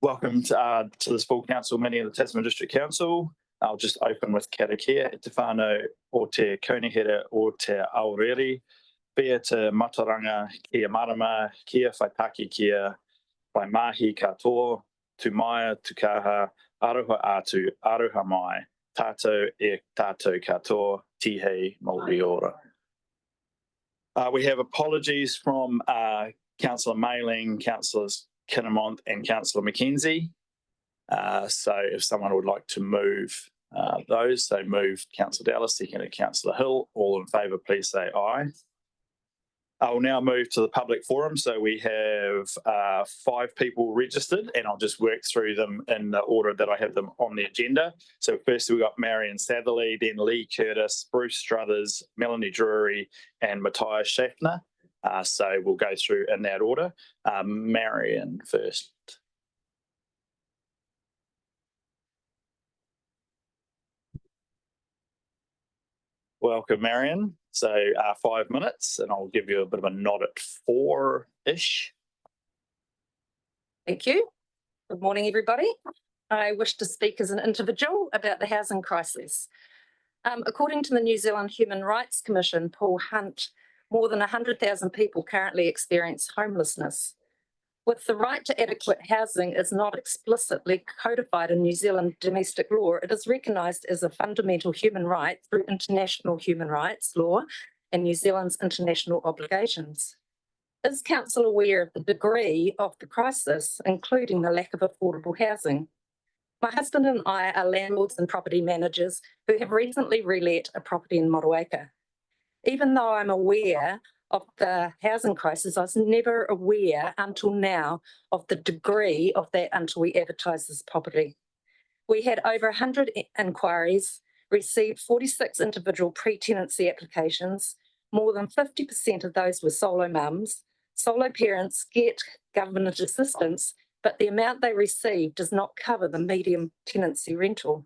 Welcome to this full council meeting of the Tasman District Council. I'll just open with karakia, e te whānau o te kaunihera o te aorere, pia te mataranga kia marama, kia whaitaki kia, whai mahi katoa, tu maia, tu kaha, aroha atu, aroha mai, tātou e tātou katoa, tihei Māori ora. We have apologies from Councillor Mailing, Councillors Kinnamont and Councillor McKenzie. So if someone would like to move those, so move Councillor Dallas, seconded Councillor Hill. All in favour, please say aye. I will now move to the public forum. So we have 5 people registered, and I'll just work through them in the order that I have them on the agenda. So first we've got Marion Satherly, then Lee Curtis, Bruce Struthers, Melanie Drewery, and Mathias Schaeffner. So we'll go through in that order. Marion first. Welcome, Marion. So 5 minutes, and I'll give you a bit of a nod at 4-ish. Thank you. Good morning, everybody. I wish to speak as an individual about the housing crisis. According to the New Zealand Human Rights Commission, Paul Hunt, more than 100,000 people currently experience homelessness. With the right to adequate housing is not explicitly codified in New Zealand domestic law, it is recognised as a fundamental human right through international human rights law and New Zealand's international obligations. Is Council aware of the degree of the crisis, including the lack of affordable housing? My husband and I are landlords and property managers who have recently relet a property in Motueka. Even though I'm aware of the housing crisis, I was never aware until now of the degree of that until we advertised this property. We had over 100 inquiries, received 46 individual pre-tenancy applications. More than 50% of those were solo mums. Solo parents get government assistance, but the amount they receive does not cover the medium tenancy rental.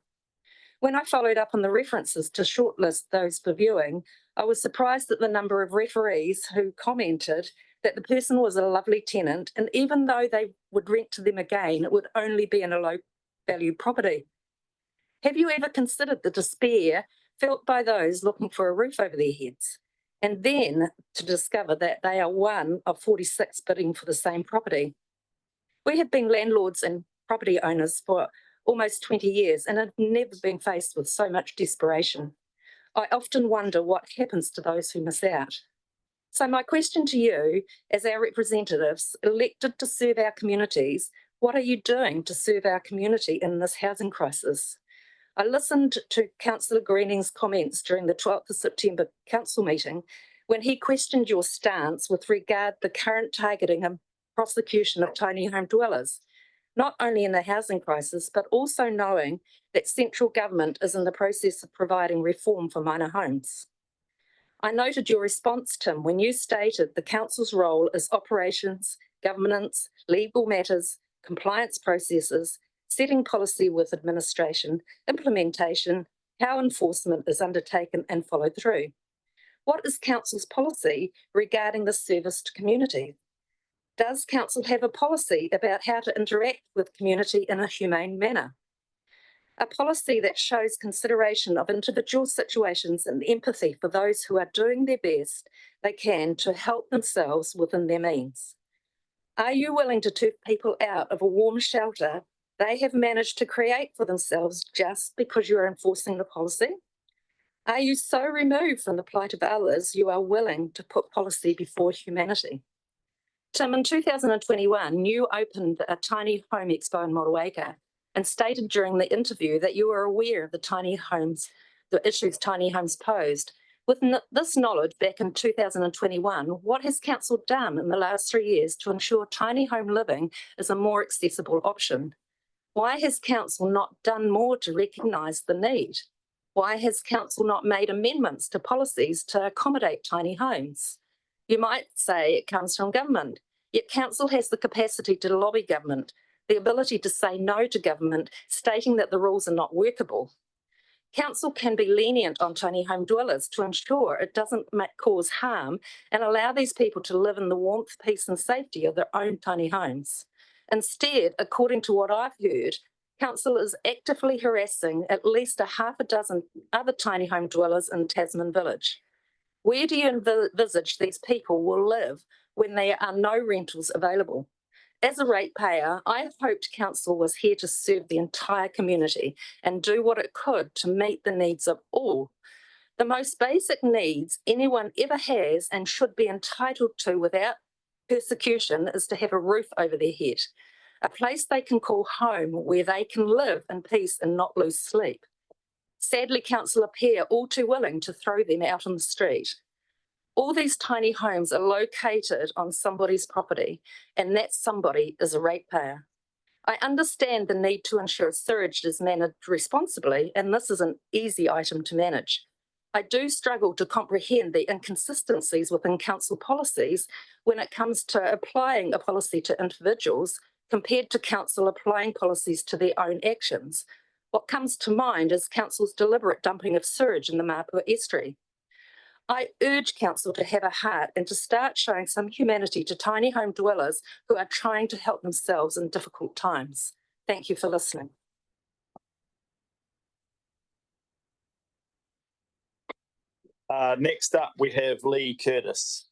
When I followed up on the references to shortlist those for viewing, I was surprised at the number of referees who commented that the person was a lovely tenant, and even though they would rent to them again, it would only be in a low-value property. Have you ever considered the despair felt by those looking for a roof over their heads, and then to discover that they are one of 46 bidding for the same property? We have been landlords and property owners for almost 20 years and have never been faced with so much desperation. I often wonder what happens to those who miss out. So my question to you, as our representatives elected to serve our communities, what are you doing to serve our community in this housing crisis? I listened to Councillor Greening's comments during the 12th of September council meeting when he questioned your stance with regard to the current targeting and prosecution of tiny home dwellers, not only in the housing crisis, but also knowing that central government is in the process of providing reform for minor homes. I noted your response, Tim, when you stated the council's role is operations, governance, legal matters, compliance processes, setting policy with administration, implementation, how enforcement is undertaken and followed through. What is council's policy regarding the service to community? Does council have a policy about how to interact with community in a humane manner? A policy that shows consideration of individual situations and empathy for those who are doing their best they can to help themselves within their means. Are you willing to turn people out of a warm shelter they have managed to create for themselves just because you are enforcing the policy? Are you so removed from the plight of others you are willing to put policy before humanity? Tim, in 2021, you opened a tiny home expo in Motueka and stated during the interview that you were aware of the issues tiny homes posed. With this knowledge back in 2021, what has council done in the last 3 years to ensure tiny home living is a more accessible option? Why has council not done more to recognise the need? Why has council not made amendments to policies to accommodate tiny homes? You might say it comes from government, yet council has the capacity to lobby government, the ability to say no to government, stating that the rules are not workable. Council can be lenient on tiny home dwellers to ensure it doesn't cause harm and allow these people to live in the warmth, peace and safety of their own tiny homes. Instead, according to what I've heard, council is actively harassing at least a half a dozen other tiny home dwellers in Tasman Village. Where do you envisage these people will live when there are no rentals available? As a ratepayer, I have hoped council was here to serve the entire community and do what it could to meet the needs of all. The most basic needs anyone ever has and should be entitled to without persecution is to have a roof over their head, a place they can call home where they can live in peace and not lose sleep. Sadly, council appear all too willing to throw them out on the street. All these tiny homes are located on somebody's property, and that somebody is a ratepayer. I understand the need to ensure sewerage is managed responsibly, and this is an easy item to manage. I do struggle to comprehend the inconsistencies within council policies when it comes to applying a policy to individuals compared to council applying policies to their own actions. What comes to mind is council's deliberate dumping of sewage in the Māpua estuary. I urge council to have a heart and to start showing some humanity to tiny home dwellers who are trying to help themselves in difficult times. Thank you for listening. Next up, we have Lee Curtis.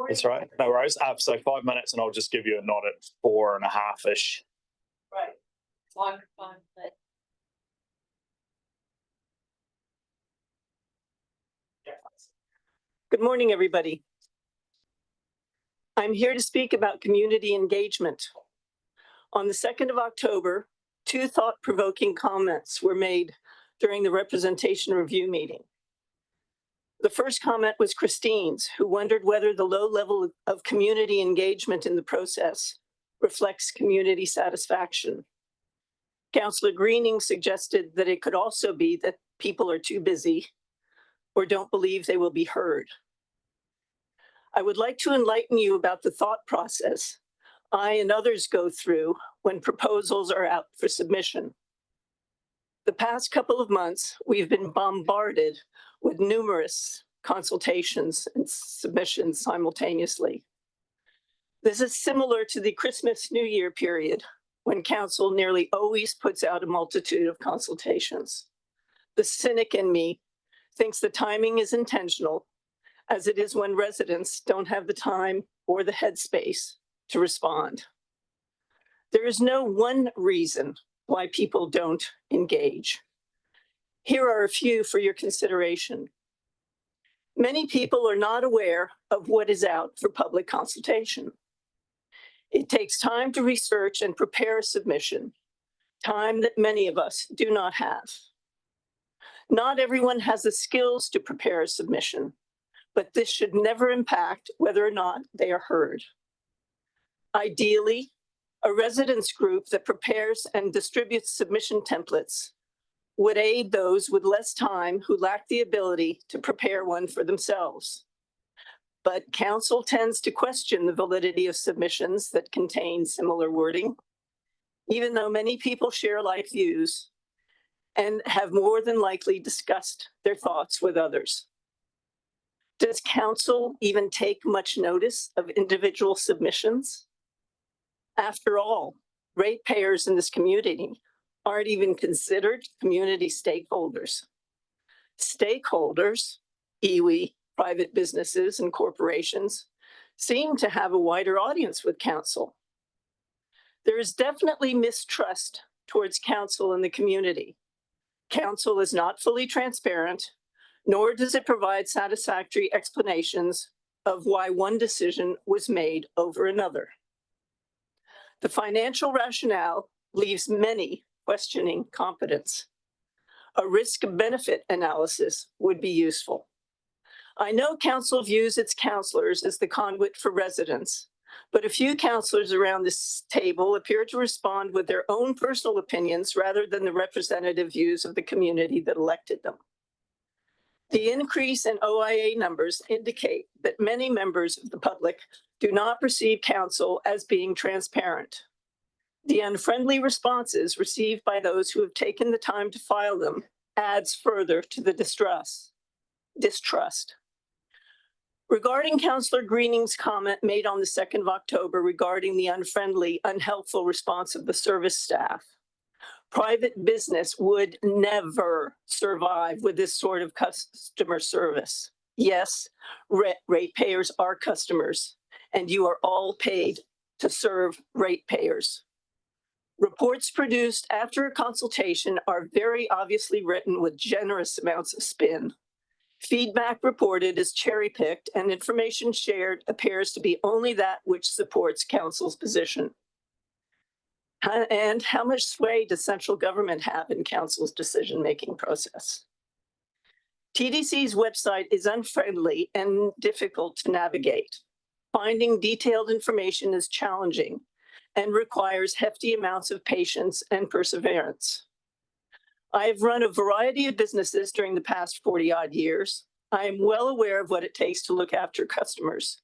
That's right. No worries. So 5 minutes and I'll just give you a nod at 4.5-ish. Right. Fine. Good morning, everybody. I'm here to speak about community engagement. On the 2nd of October, 2 thought-provoking comments were made during the representation review meeting. The first comment was Christine's, who wondered whether the low level of community engagement in the process reflects community satisfaction. Councillor Greening suggested that it could also be that people are too busy or don't believe they will be heard. I would like to enlighten you about the thought process I and others go through when proposals are out for submission. The past couple of months, we've been bombarded with numerous consultations and submissions simultaneously. This is similar to the Christmas New Year period, when council nearly always puts out a multitude of consultations. The cynic in me thinks the timing is intentional, as it is when residents don't have the time or the headspace to respond. There is no one reason why people don't engage. Here are a few for your consideration. Many people are not aware of what is out for public consultation. It takes time to research and prepare a submission, time that many of us do not have. Not everyone has the skills to prepare a submission, but this should never impact whether or not they are heard. Ideally, a residents group that prepares and distributes submission templates would aid those with less time who lack the ability to prepare one for themselves. But council tends to question the validity of submissions that contain similar wording, even though many people share like views and have more than likely discussed their thoughts with others. Does council even take much notice of individual submissions? After all, ratepayers in this community aren't even considered community stakeholders. Stakeholders, iwi, private businesses and corporations, seem to have a wider audience with council. There is definitely mistrust towards council in the community. Council is not fully transparent, nor does it provide satisfactory explanations of why one decision was made over another. The financial rationale leaves many questioning competence. A risk-benefit analysis would be useful. I know council views its councillors as the conduit for residents, but a few councillors around this table appear to respond with their own personal opinions rather than the representative views of the community that elected them. The increase in OIA numbers indicate that many members of the public do not perceive council as being transparent. The unfriendly responses received by those who have taken the time to file them adds further to the distrust. Regarding Councillor Greening's comment made on the 2nd of October regarding the unfriendly, unhelpful response of the service staff, private business would never survive with this sort of customer service. Yes, ratepayers are customers, and you are all paid to serve ratepayers. Reports produced after a consultation are very obviously written with generous amounts of spin. Feedback reported is cherry-picked, and information shared appears to be only that which supports council's position. And how much sway does central government have in council's decision-making process? TDC's website is unfriendly and difficult to navigate. Finding detailed information is challenging and requires hefty amounts of patience and perseverance. I have run a variety of businesses during the past 40-odd years. I am well aware of what it takes to look after customers.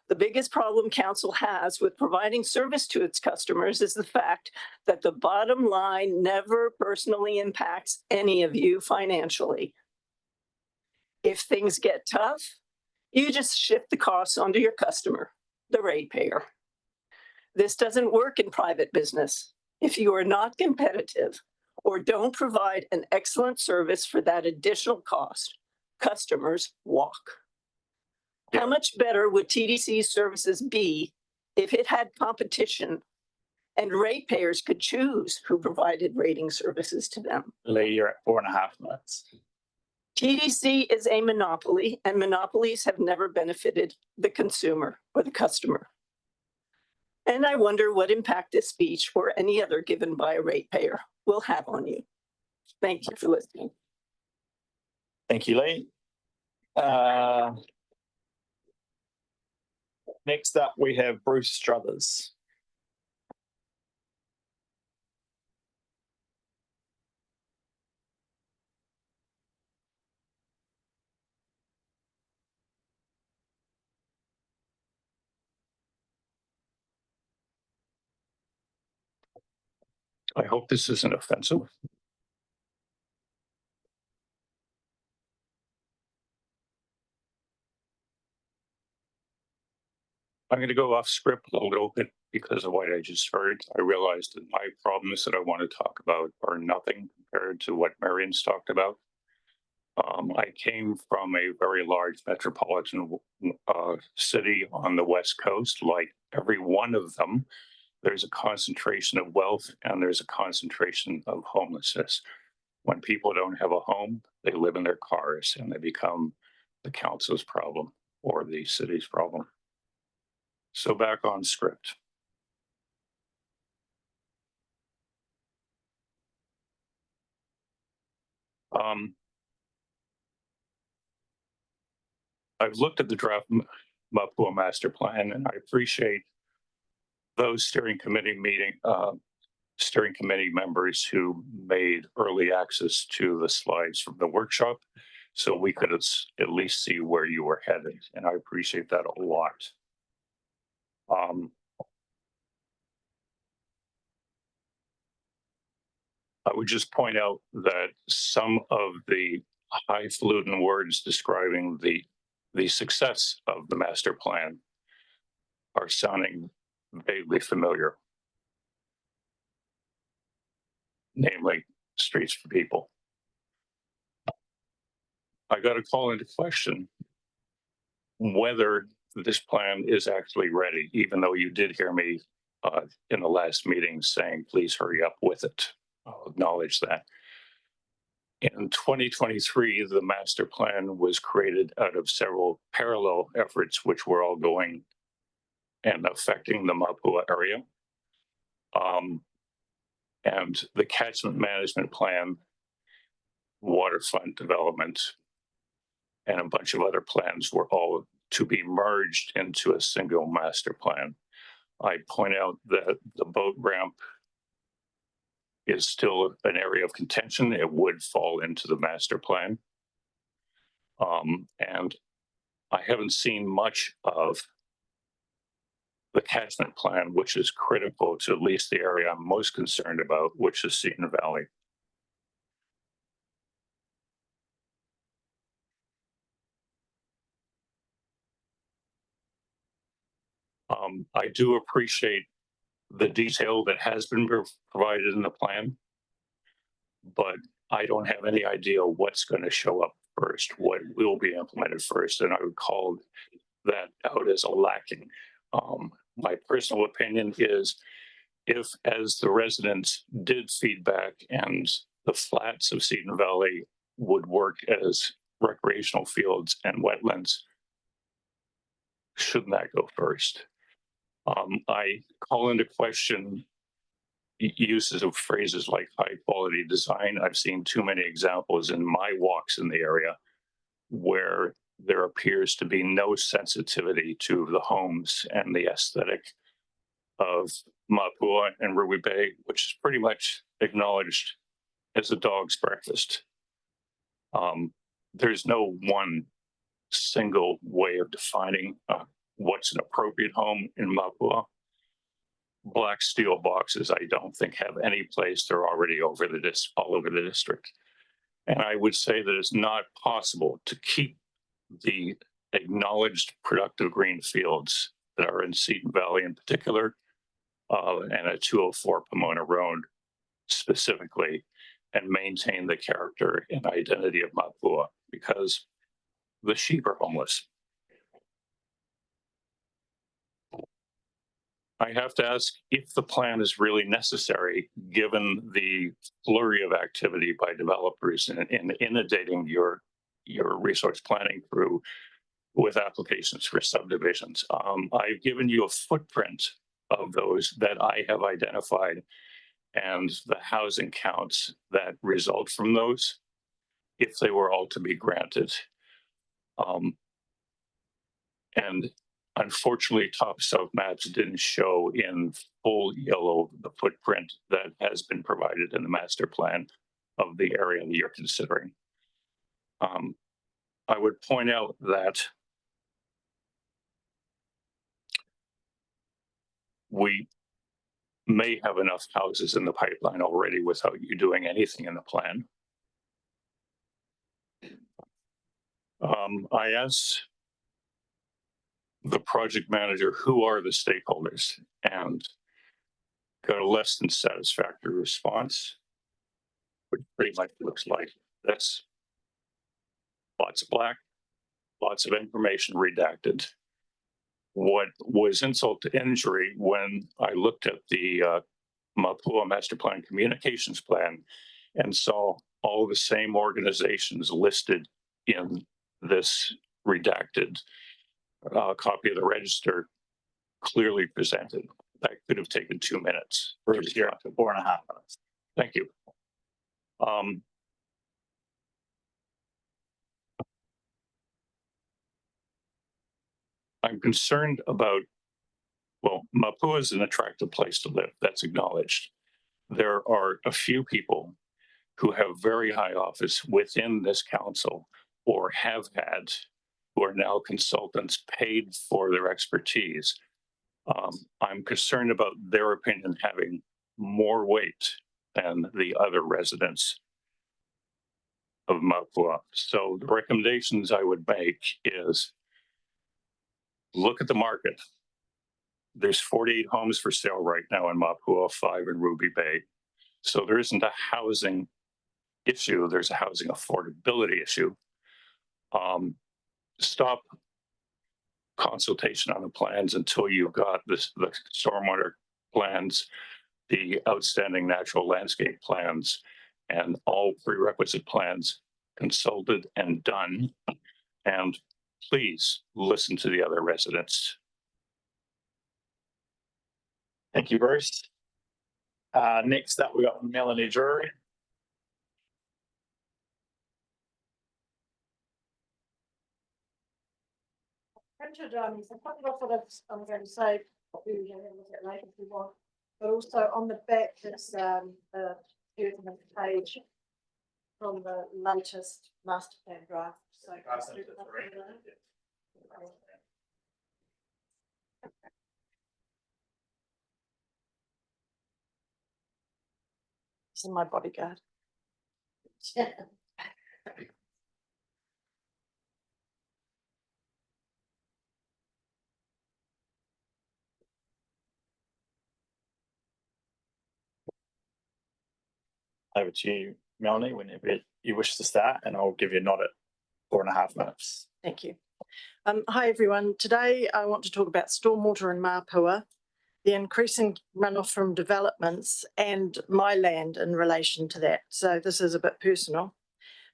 The biggest problem council has with providing service to its customers is the fact that the bottom line never personally impacts any of you financially. If things get tough, you just shift the costs onto your customer, the ratepayer. This doesn't work in private business. If you are not competitive or don't provide an excellent service for that additional cost, customers walk. How much better would TDC's services be if it had competition and ratepayers could choose who provided rating services to them? Lee, you're at 4.5 minutes. TDC is a monopoly, and monopolies have never benefited the consumer or the customer. And I wonder what impact this speech or any other given by a ratepayer will have on you. Thank you for listening. Thank you, Lee. Next up, we have Bruce Struthers. I hope this isn't offensive. I'm going to go off script a little bit because of what I just heard. I realized that my problems that I want to talk about are nothing compared to what Marion's talked about. I came from a very large metropolitan city on the West Coast. Like every one of them, there's a concentration of wealth and there's a concentration of homelessness. When people don't have a home, they live in their cars and they become the council's problem or the city's problem. So back on script. I've looked at the draft Māpua master plan, and I appreciate those steering committee members who made early access to the slides from the workshop, so we could at least see where you were headed, and I appreciate that a lot. I would just point out that some of the highfalutin words describing the success of the master plan are sounding vaguely familiar. Namely, streets for people. I got to call into question whether this plan is actually ready, even though you did hear me in the last meeting saying, please hurry up with it. I'll acknowledge that. In 2023, the master plan was created out of several parallel efforts, which were all going and affecting the Māpua area. And the catchment management plan, waterfront development, and a bunch of other plans were all to be merged into a single master plan. I point out that the boat ramp is still an area of contention. It would fall into the master plan. And I haven't seen much of the catchment plan, which is critical to at least the area I'm most concerned about, which is Seton Valley. I do appreciate the detail that has been provided in the plan, but I don't have any idea what's going to show up first, what will be implemented first, and I would call that out as a lacking. My personal opinion is if, as the residents did feedback and the flats of Seton Valley would work as recreational fields and wetlands, shouldn't that go first? I call into question uses of phrases like high quality design. I've seen too many examples in my walks in the area where there appears to be no sensitivity to the homes and the aesthetic of Māpua and Ruby Bay, which is pretty much acknowledged as a dog's breakfast. There's no one single way of defining what's an appropriate home in Māpua. Black steel boxes, I don't think have any place. They're already all over the district. And I would say that it's not possible to keep the acknowledged productive green fields that are in Seton Valley in particular, and at 204 Pomona Road specifically, and maintain the character and identity of Māpua, because the sheep are homeless. I have to ask if the plan is really necessary, given the flurry of activity by developers in inundating your resource planning through with applications for subdivisions. I've given you a footprint of those that I have identified and the housing counts that result from those, if they were all to be granted. And unfortunately, Top South maps didn't show in full yellow the footprint that has been provided in the master plan of the area that you're considering. I would point out that we may have enough houses in the pipeline already without you doing anything in the plan. I asked the project manager, who are the stakeholders, and got a less than satisfactory response, which pretty much looks like this. Lots of black, lots of information redacted. What was insult to injury when I looked at the Māpua Master Plan Communications Plan and saw all the same organizations listed in this redacted copy of the register clearly presented. That could have taken 2 minutes. 4.5 minutes. Thank you. I'm concerned about, well, Māpua is an attractive place to live. That's acknowledged. There are a few people who have very high office within this council or have had, who are now consultants paid for their expertise. I'm concerned about their opinion having more weight than the other residents of Māpua. So the recommendations I would make is look at the market. There's 48 homes for sale right now in Māpua, 5 in Ruby Bay. So there isn't a housing issue, there's a housing affordability issue. Stop consultation on the plans until you've got the stormwater plans, the outstanding natural landscape plans, and all prerequisite plans consulted and done. And please listen to the other residents. Thank you, Bruce. Next up, we got Melanie Drewery. Richard, there's a couple of what I'm going to say, we can have a look at later if you want, but also on the back, there's a page from the latest master plan draft. So This is my bodyguard. Over to you, Melanie, whenever you wish to start, and I'll give you a nod at 4.5 minutes. Thank you. Hi, everyone. Today, I want to talk about stormwater in Māpua, the increasing runoff from developments, and my land in relation to that. So this is a bit personal.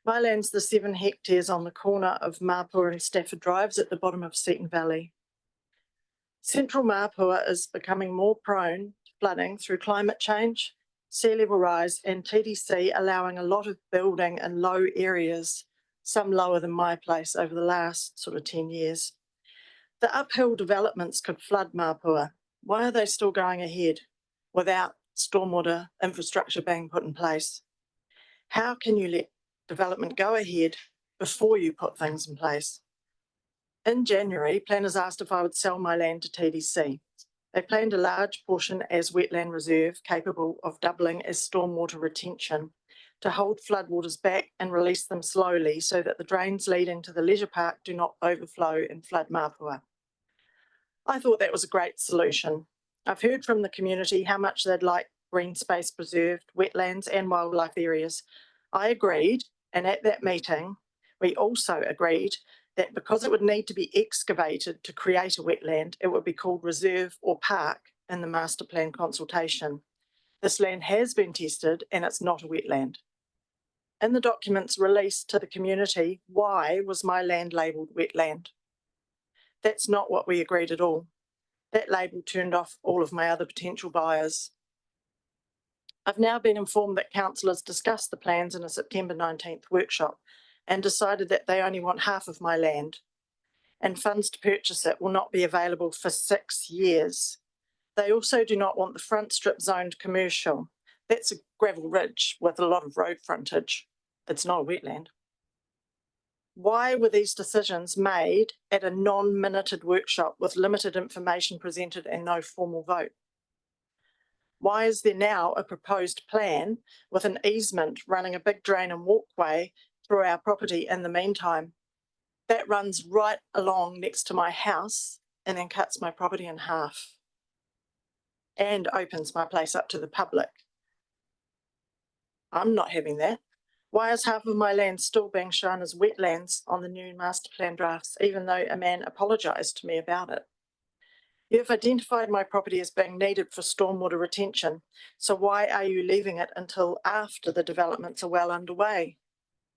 My land's the 7 hectares on the corner of Māpua and Stafford Drives at the bottom of Seton Valley. Central Māpua is becoming more prone to flooding through climate change, sea level rise, and TDC allowing a lot of building in low areas, some lower than my place over the last sort of 10 years. The uphill developments could flood Māpua. Why are they still going ahead without stormwater infrastructure being put in place? How can you let development go ahead before you put things in place? In January, planners asked if I would sell my land to TDC. They planned a large portion as wetland reserve capable of doubling as stormwater retention to hold floodwaters back and release them slowly so that the drains leading to the leisure park do not overflow and flood Māpua. I thought that was a great solution. I've heard from the community how much they'd like green space preserved, wetlands and wildlife areas. I agreed, and at that meeting, we also agreed that because it would need to be excavated to create a wetland, it would be called reserve or park in the master plan consultation. This land has been tested and it's not a wetland. In the documents released to the community, why was my land labelled wetland? That's not what we agreed at all. That label turned off all of my other potential buyers. I've now been informed that councillors discussed the plans in a September 19th workshop and decided that they only want half of my land, and funds to purchase it will not be available for 6 years. They also do not want the front strip zoned commercial. That's a gravel ridge with a lot of road frontage. It's not a wetland. Why were these decisions made at a non-minuted workshop with limited information presented and no formal vote? Why is there now a proposed plan with an easement running a big drain and walkway through our property in the meantime? That runs right along next to my house and then cuts my property in half and opens my place up to the public. I'm not having that. Why is half of my land still being shown as wetlands on the new master plan drafts, even though a man apologised to me about it? You have identified my property as being needed for stormwater retention, so why are you leaving it until after the developments are well underway?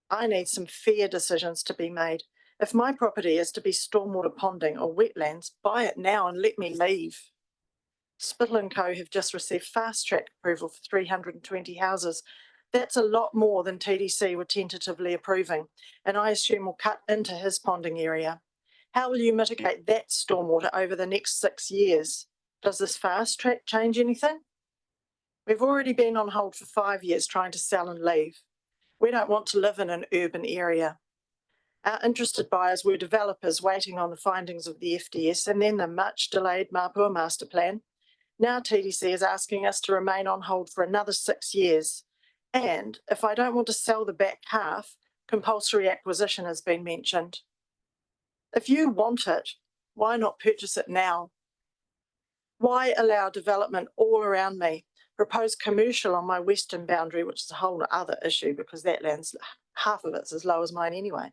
I need some fair decisions to be made. If my property is to be stormwater ponding or wetlands, buy it now and let me leave. Spittle & Co have just received fast track approval for 320 houses. That's a lot more than TDC were tentatively approving, and I assume will cut into his ponding area. How will you mitigate that stormwater over the next 6 years? Does this fast track change anything? We've already been on hold for 5 years trying to sell and leave. We don't want to live in an urban area. Our interested buyers were developers waiting on the findings of the FDS and then the much delayed Māpua Master Plan. Now TDC is asking us to remain on hold for another 6 years. And if I don't want to sell the back half, compulsory acquisition has been mentioned. If you want it, why not purchase it now? Why allow development all around me? Propose commercial on my western boundary, which is a whole other issue because that land's, half of it's as low as mine anyway.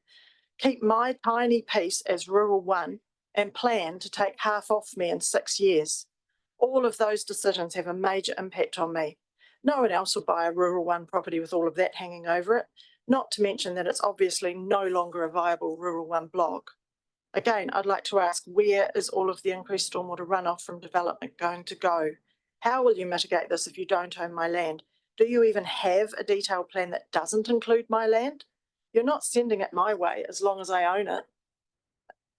Keep my tiny piece as Rural 1 and plan to take half off me in 6 years. All of those decisions have a major impact on me. No one else will buy a Rural 1 property with all of that hanging over it, not to mention that it's obviously no longer a viable Rural 1 block. Again, I'd like to ask, where is all of the increased stormwater runoff from development going to go? How will you mitigate this if you don't own my land? Do you even have a detailed plan that doesn't include my land? You're not sending it my way as long as I own it.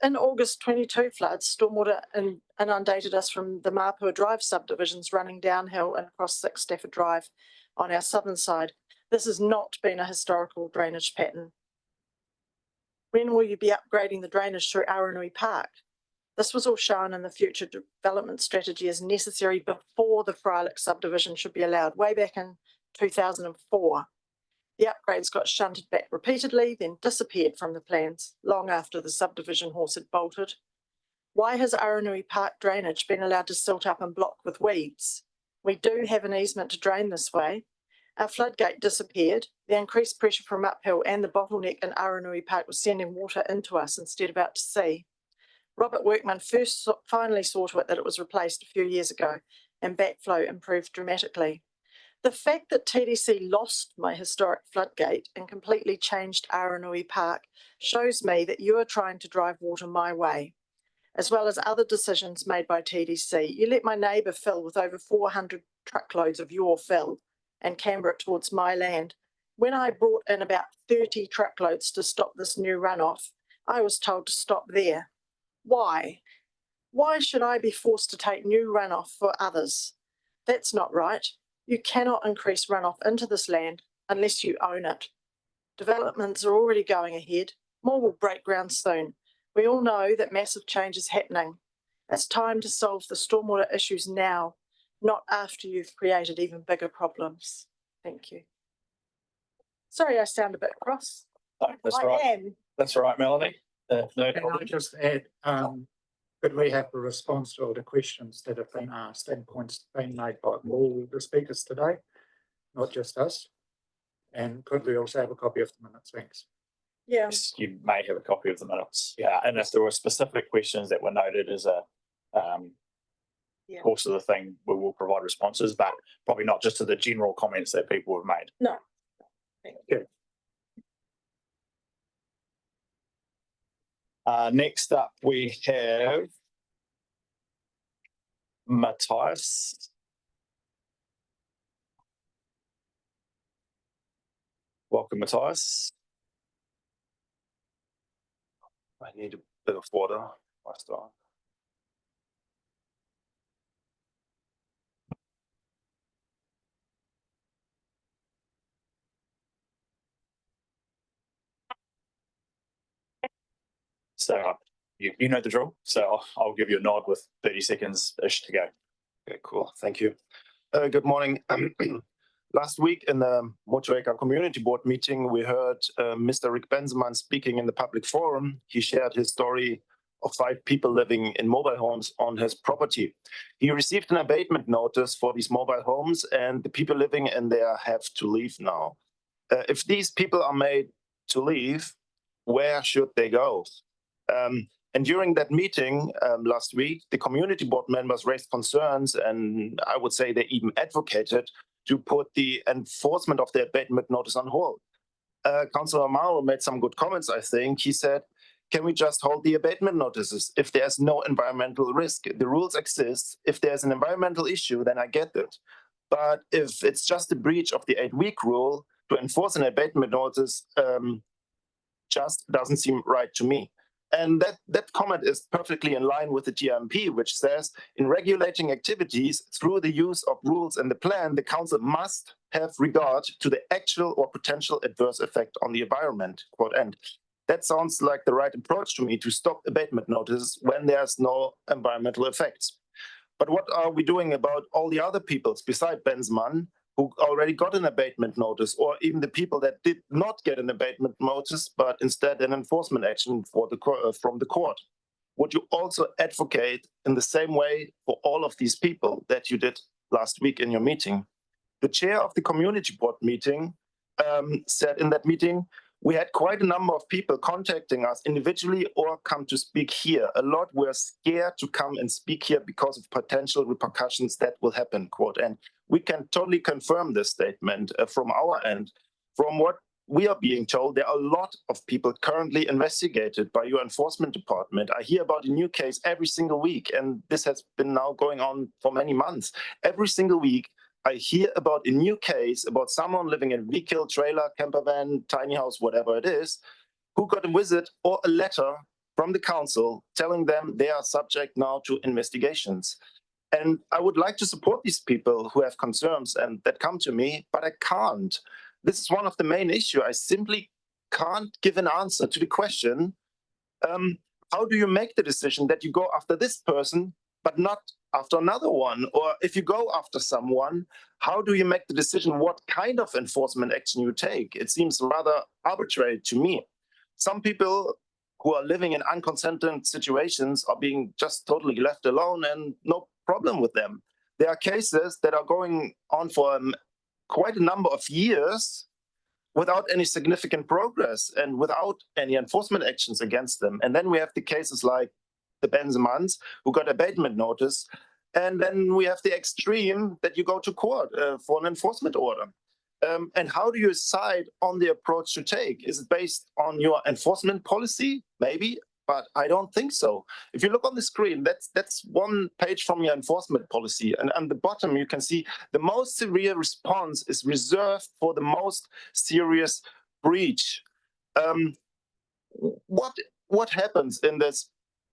In August 22 floods, stormwater inundated us from the Māpua Drive subdivisions running downhill and across 6 Stafford Drive on our southern side. This has not been a historical drainage pattern. When will you be upgrading the drainage through Aranui Park? This was all shown in the future development strategy as necessary before the Freilich subdivision should be allowed, way back in 2004. The upgrades got shunted back repeatedly, then disappeared from the plans long after the subdivision horse had bolted. Why has Aranui Park drainage been allowed to silt up and block with weeds? We do have an easement to drain this way. Our floodgate disappeared. The increased pressure from uphill and the bottleneck in Aranui Park was sending water into us instead of out to sea. Robert Workman finally saw to it that it was replaced a few years ago and backflow improved dramatically. The fact that TDC lost my historic floodgate and completely changed Aranui Park shows me that you are trying to drive water my way, as well as other decisions made by TDC. You let my neighbour fill with over 400 truckloads of your fill and camber it towards my land. When I brought in about 30 truckloads to stop this new runoff, I was told to stop there. Why? Why should I be forced to take new runoff for others? That's not right. You cannot increase runoff into this land unless you own it. Developments are already going ahead. More will break ground soon. We all know that massive change is happening. It's time to solve the stormwater issues now, not after you've created even bigger problems. Thank you. Sorry, I sound a bit cross. No, that's I right. am. That's right, Melanie. No Can I problem. just add, could we have a response to all the questions that have been asked and points being made by all the speakers today, not just us? And could we also have a copy of the minutes? Thanks. Yeah. Yes, you may have a copy of the minutes. Yeah, and if there were specific questions that were noted as a Yeah. course of the thing, we will provide responses, but probably not just to the general comments that people have made. No. Thank you. Next up, we have Mathias. Welcome, Mathias. I need a bit of water. So you know the drill. So I'll give you a nod with 30 seconds-ish to go. Okay, cool. Thank you. Good morning. Last week in the Motueka Community Board meeting, we heard Mr. Rick Benzeman speaking in the public forum. He shared his story of 5 people living in mobile homes on his property. He received an abatement notice for these mobile homes, and the people living in there have to leave now. If these people are made to leave, where should they go? And during that meeting last week, the community board members raised concerns, and I would say they even advocated to put the enforcement of the abatement notice on hold. Councillor Mayoral made some good comments, I think. He said, can we just hold the abatement notices if there's no environmental risk? The rules exist. If there's an environmental issue, then I get it. But if it's just a breach of the 8-week rule, to enforce an abatement notice just doesn't seem right to me. And that comment is perfectly in line with the GMP, which says in regulating activities through the use of rules in the plan, the council must have regard to the actual or potential adverse effect on the environment, quote end. That sounds like the right approach to me, to stop abatement notices when there's no environmental effects. But what are we doing about all the other peoples beside Benzeman who already got an abatement notice, or even the people that did not get an abatement notice, but instead an enforcement action for from the court? Would you also advocate in the same way for all of these people that you did last week in your meeting? The chair of the community board meeting said in that meeting, we had quite a number of people contacting us individually or come to speak here. A lot were scared to come and speak here because of potential repercussions that will happen, quote. And we can totally confirm this statement from our end. From what we are being told, there are a lot of people currently investigated by your enforcement department. I hear about a new case every single week, and this has been now going on for many months. Every single week, I hear about a new case about someone living in a vehicle, trailer, camper van, tiny house, whatever it is, who got a visit or a letter from the council telling them they are subject now to investigations. And I would like to support these people who have concerns and that come to me, but I can't. this is one of the main issues. I simply can't give an answer to the question, how do you make the decision that you go after this person, but not after another one? Or if you go after someone, how do you make the decision what kind of enforcement action you take? It seems rather arbitrary to me. Some people who are living in unconsented situations are being just totally left alone and no problem with them. There are cases that are going on for quite a number of years without any significant progress and without any enforcement actions against them. And then we have the cases like the Benzemans who got abatement notice. And then we have the extreme that you go to court for an enforcement order. And how do you decide on the approach to take? Is it based on your enforcement policy? Maybe, but I don't think so. If you look on the screen, that's one page from your enforcement policy. And on the bottom, you can see the most severe response is reserved for the most serious breach. What happens in this?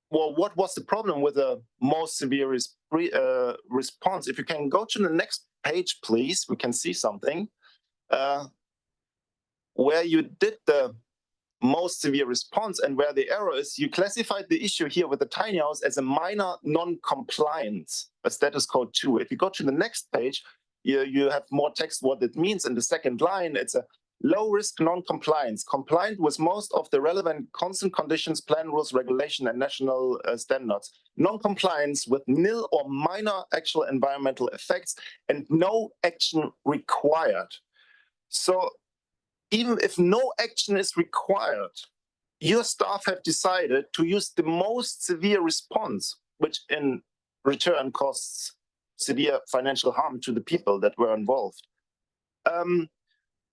Well, what was the problem with the most severe response? If you can go to the next page, please, we can see something. Where you did the most severe response and where the error is, you classified the issue here with the tiny house as a minor non-compliance, a status code 2. If you go to the next page, you have more text what it means. In the second line, it's a low-risk non-compliance, compliant with most of the relevant constant conditions, plan rules, regulation, and national standards. Non-compliance with nil or minor actual environmental effects and no action required. So even if no action is required, your staff have decided to use the most severe response, which in return costs severe financial harm to the people that were involved.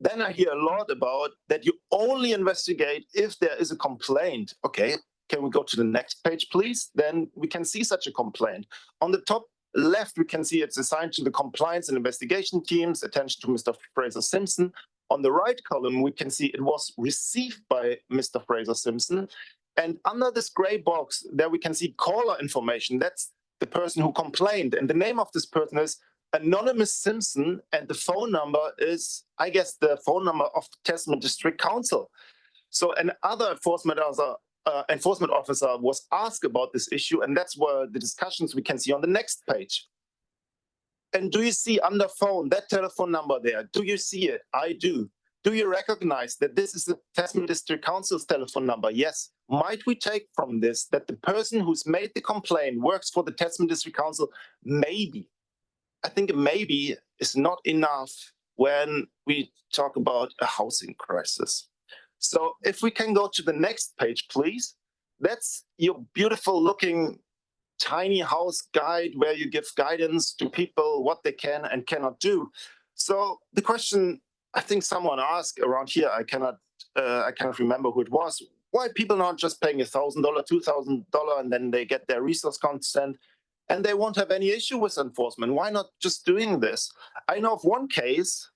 Then I hear a lot about that you only investigate if there is a complaint. Okay, can we go to the next page, please? Then we can see such a complaint. On the top left, we can see it's assigned to the compliance and investigation teams, attention to Mr. Fraser-Simpson. On the right column, we can see it was received by Mr. Fraser-Simpson. And under this gray box, there we can see caller information. That's the person who complained. And the name of this person is Anonymous Simpson. And the phone number is, I guess, the phone number of the Tasman District Council. So another enforcement officer was asked about this issue. And that's where the discussions we can see on the next page. And do you see under phone that telephone number there? Do you see it? I do. Do you recognize that this is the Tasman District Council's telephone number? Yes. Might we take from this that the person who's made the complaint works for the Tasman District Council? Maybe. I think maybe is not enough when we talk about a housing crisis. So if we can go to the next page, please. That's your beautiful looking tiny house guide where you give guidance to people what they can and cannot do. So the question I think someone asked around here, I cannot remember who it was, why people not just paying $1,000, $2,000 and then they get their resource consent and they won't have any issue with enforcement. Why not just doing this? I know of one case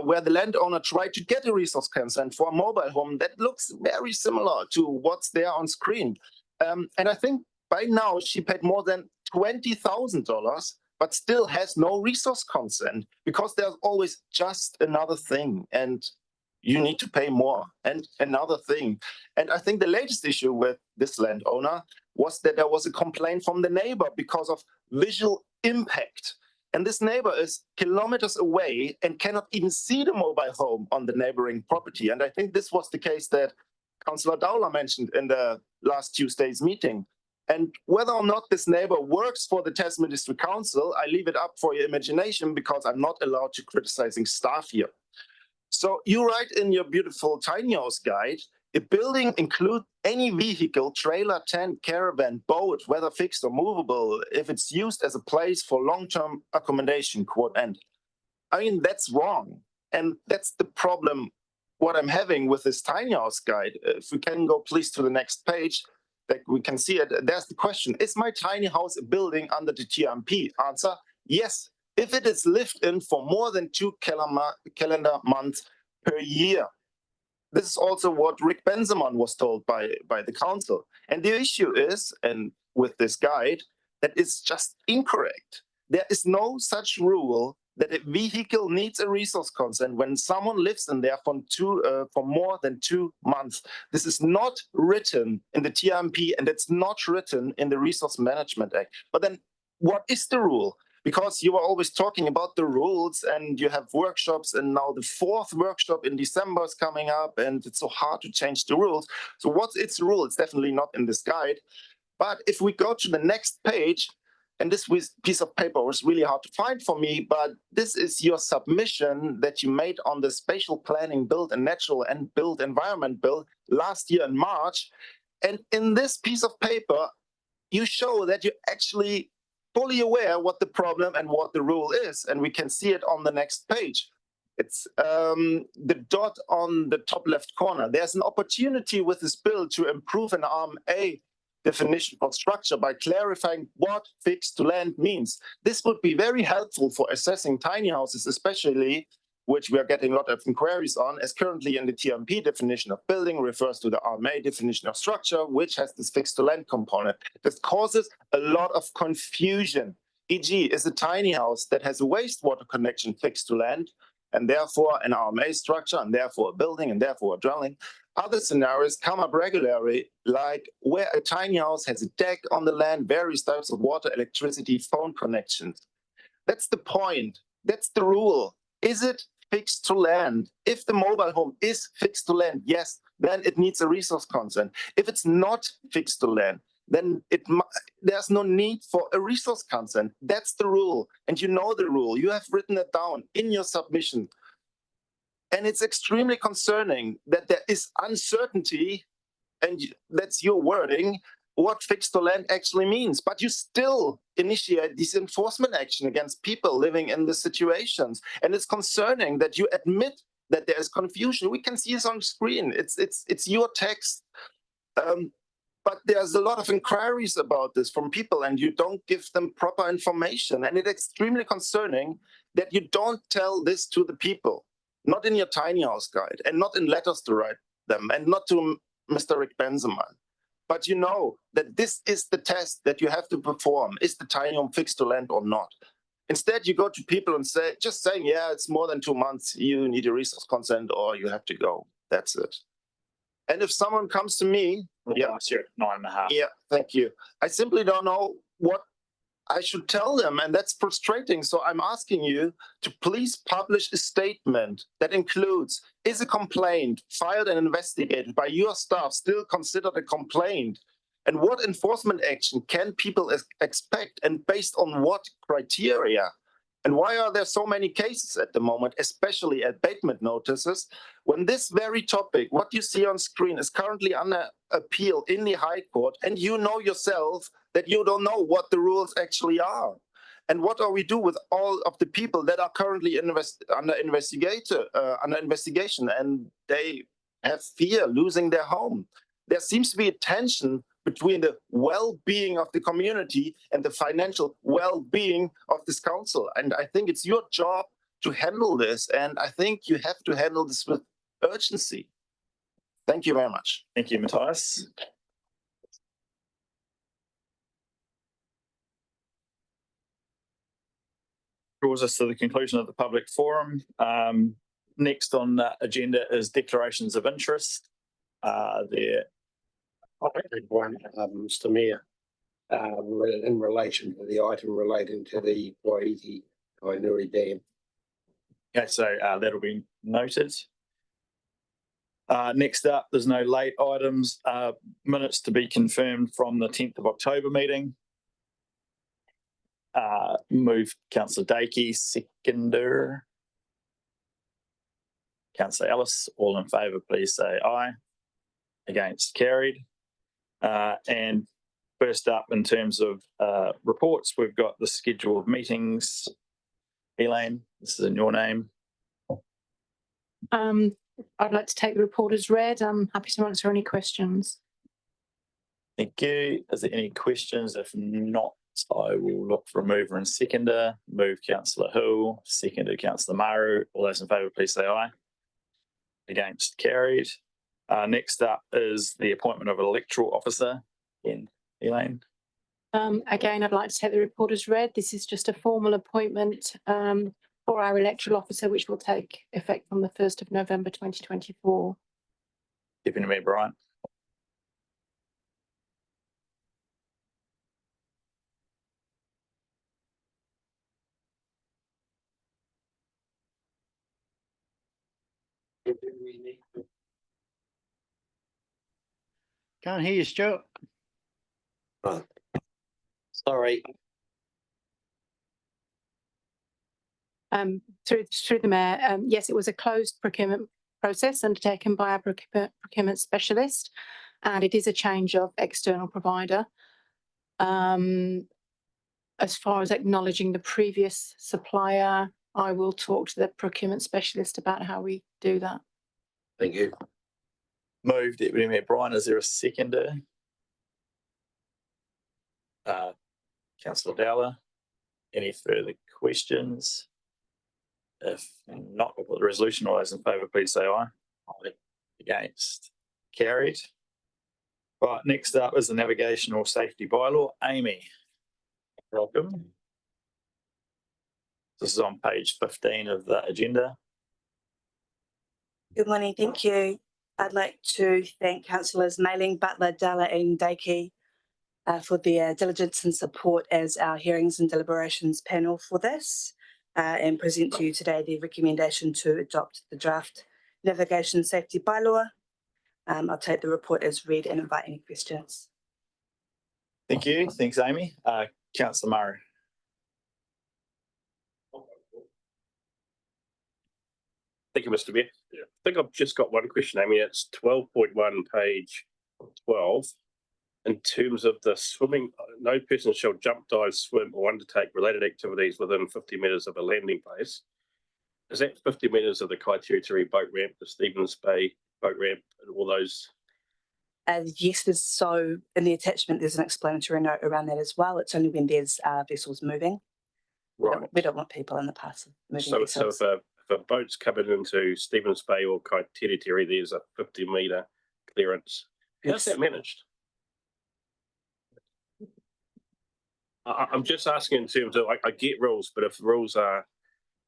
where the landowner tried to get a resource consent for a mobile home that looks very similar to what's there on screen. And I think by now, she paid more than $20,000, but still has no resource consent because there's always just another thing and you need to pay more and another thing. And I think the latest issue with this landowner was that there was a complaint from the neighbor because of visual impact. And this neighbor is kilometers away and cannot even see the mobile home on the neighboring property. And I think this was the case that Councillor Dowler mentioned in the last Tuesday's meeting. And whether or not this neighbor works for the Tasman District Council, I leave it up for your imagination because I'm not allowed to criticizing staff here. So you write in your beautiful tiny house guide, a building includes any vehicle, trailer, tent, caravan, boat, whether fixed or movable, if it's used as a place for long-term accommodation, quote end. I mean, that's wrong. And that's the problem, what I'm having with this tiny house guide. If we can go please to the next page, that we can see it. There's the question, is my tiny house a building under the TMP? Answer, yes, if it is lived in for more than 2 calendar months per year. This is also what Rick Benzeman was told by the council. And the issue is, and with this guide, that is just incorrect. There is no such rule that a vehicle needs a resource consent when someone lives in there for more than 2 months. This is not written in the TMP and it's not written in the Resource Management Act. But then what is the rule? Because you are always talking about the rules and you have workshops, and now the 4th workshop in December is coming up and it's so hard to change the rules. So what's its rule? It's definitely not in this guide. But if we go to the next page, and this piece of paper was really hard to find for me, but this is your submission that you made on the Spatial Planning Build and Natural and Built Environment Bill last year in March. And in this piece of paper, you show that you're actually fully aware what the problem and what the rule is. And we can see it on the next page. It's the dot on the top left corner. There's an opportunity with this bill to improve an RMA definition for structure by clarifying what fixed to land means. This would be very helpful for assessing tiny houses, especially, which we are getting a lot of inquiries on, as currently in the TMP definition of building refers to the RMA definition of structure, which has this fixed to land component. This causes a lot of confusion. E.g., is a tiny house that has a wastewater connection fixed to land, and therefore an RMA structure, and therefore a building, and therefore a dwelling. Other scenarios come up regularly, like where a tiny house has a deck on the land, various types of water, electricity, phone connections. That's the point. That's the rule. Is it fixed to land? If the mobile home is fixed to land, yes, then it needs a resource consent. If it's not fixed to land, then there's no need for a resource consent. That's the rule. And you know the rule. You have written it down in your submission. And it's extremely concerning that there is uncertainty, and that's your wording, what fixed to land actually means. But you still initiate this enforcement action against people living in the situations. And it's concerning that you admit that there is confusion. We can see this on screen. It's your text. But there's a lot of inquiries about this from people, and you don't give them proper information. And it's extremely concerning that you don't tell this to the people. Not in your tiny house guide, and not in letters to write them, and not to Mr. Rick Benzeman. But you know that this is the test that you have to perform. Is the tiny home fixed to land or not? Instead, you go to people and say, just saying, yeah, it's more than 2 months, you need a resource consent or you have to go. That's it. And if someone comes to me, Last year, 9.5. yeah, thank you. I simply don't know what I should tell them, and that's frustrating. So I'm asking you to please publish a statement that includes, is a complaint filed and investigated by your staff still considered a complaint? And what enforcement action can people expect, and based on what criteria? And why are there so many cases at the moment, especially abatement notices, when this very topic, what you see on screen, is currently under appeal in the High Court, and you know yourself that you don't know what the rules actually are? And what do we do with all of the people that are currently under investigation, and they have fear losing their home? There seems to be a tension between the well-being of the community and the financial well-being of this council. And I think it's your job to handle this. And I think you have to handle this with urgency. Thank you very much. Thank you, Mathias. Draws us to the conclusion of the public forum. Next on the agenda is declarations of interest. There I had one, Mr. Mayor, in relation to the item relating to the Waiiti Kainuri Dam. Okay, so that'll be noted. Next up, there's no late items. Minutes to be confirmed from the 10th of October meeting. Move Councillor Dakey, seconder. Councillor Ellis, all in favour, please say aye. Against, carried. And first up, in terms of reports, we've got the schedule of meetings. Elaine, this is in your name. I'd like to take the report as read. I'm happy to answer any questions. Thank you. Is there any questions? If not, I will look for a mover and seconder. Move Councillor Hill, seconded Councillor Maru. All those in favour, please say aye. Against, carried. Next up is the appointment of an electoral officer. Elaine. Again, I'd like to take the report as read. This is just a formal appointment for our electoral officer, which will take effect from the 1st of November 2024. Deputy Mayor Bryant. Can't hear you, Stuart. Sorry. Through the Mayor, yes, it was a closed procurement process undertaken by our procurement specialist, and it is a change of external provider. As far as acknowledging the previous supplier, I will talk to the procurement specialist about how we do that. Thank you. Moved, Deputy Mayor Bryant. Is there a seconder? Councillor Dowler. Any further questions? If not, we'll put the resolution. All those in favour, please say aye. Aye. Against? Carried. Right, next up is the navigational safety bylaw. Amy, welcome. This is on page 15 of the agenda. Good morning, thank you. I'd like to thank Councillors Mailing, Butler, Dalla and Dakey for their diligence and support as our hearings and deliberations panel for this, and present to you today the recommendation to adopt the draft navigation safety bylaw. I'll take the report as read and invite any questions. Thank you. Thanks, Amy. Councillor Murray. Thank you, Mr. Mayor. I think I've just got one question, Amy. It's 12.1, page 12. In terms of the swimming, no person shall jump, dive, swim or undertake related activities within 50 metres of a landing place. Is that 50 metres of the Kaitieri boat ramp, the Stevens Bay boat ramp, and all those? Yes, there's so in the attachment, there's an explanatory note around that as well. It's only when there's vessels moving. Right. We don't want people in the path of moving So vessels. if a boat's coming into Stevens Bay or Kaitieri, there's a 50 metre clearance. How's that managed? I'm just asking in terms of, I get rules, but if rules are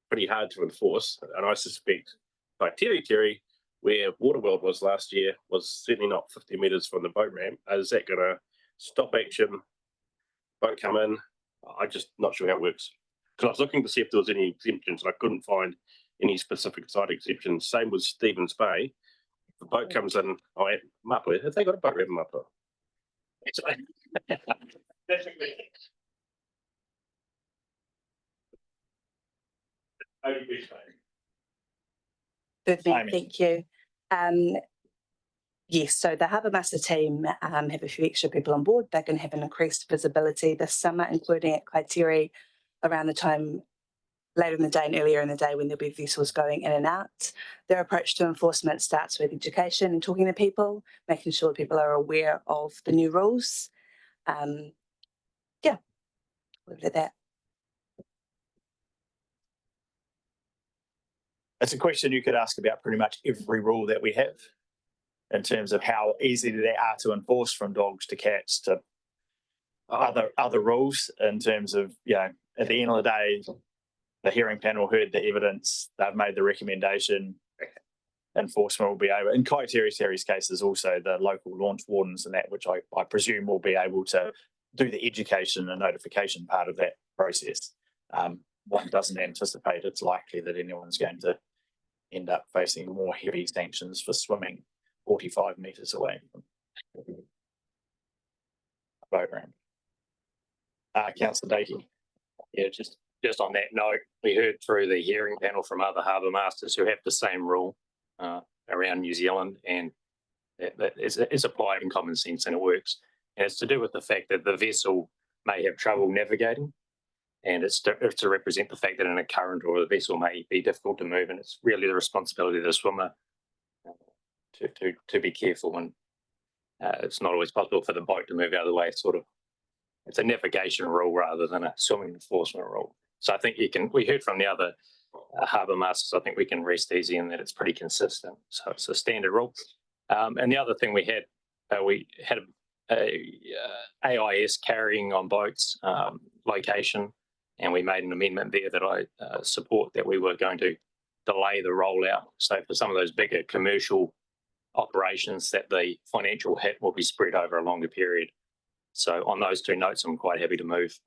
pretty hard to enforce, and I suspect Kaitieri, where Waterworld was last year, was certainly not 50 metres from the boat ramp. Is that going to stop action? Boat come in? I'm just not sure how it works. Because I was looking to see if there was any exemptions, and I couldn't find any specific site exemptions. Same with Stevens Bay. If the boat comes in, Māpua, have they got a boat ramp in Māpua? Perfect, thank you. Yes, so the Harbour Master team have a few extra people on board. They're going to have an increased visibility this summer, including at Kaitieri around the time later in the day and earlier in the day when there'll be vessels going in and out. Their approach to enforcement starts with education and talking to people, making sure people are aware of the new rules. Yeah, leave it at that. It's a question you could ask about pretty much every rule that we have in terms of how easy they are to enforce, from dogs to cats to other rules, in terms of, you know, at the end of the day, the hearing panel heard the evidence, they've made the recommendation, enforcement will be able, in Kaitieri's cases also, the local launch wardens and that, which I presume will be able to do the education and notification part of that process. One doesn't anticipate it's likely that anyone's going to end up facing more heavy sanctions for swimming 45 metres away from a boat ramp. Councillor Dakey. Yeah, just on that note, we heard through the hearing panel from other harbour masters who have the same rule around New Zealand, and it's applied in common sense and it works. And it's to do with the fact that the vessel may have trouble navigating, and it's to represent the fact that in a current or the vessel may be difficult to move, and it's really the responsibility of the swimmer to be careful when it's not always possible for the boat to move out of the way. It's a navigation rule rather than a swimming enforcement rule. So I think we heard from the other harbour masters, I think we can rest easy in that it's pretty consistent. So it's a standard rule. And the other thing we had a AIS carrying on boats location And we made an amendment there that I support, that we were going to delay the rollout. So for some of those bigger commercial operations, that the financial hit will be spread over a longer period. So on those two notes, I'm quite happy to move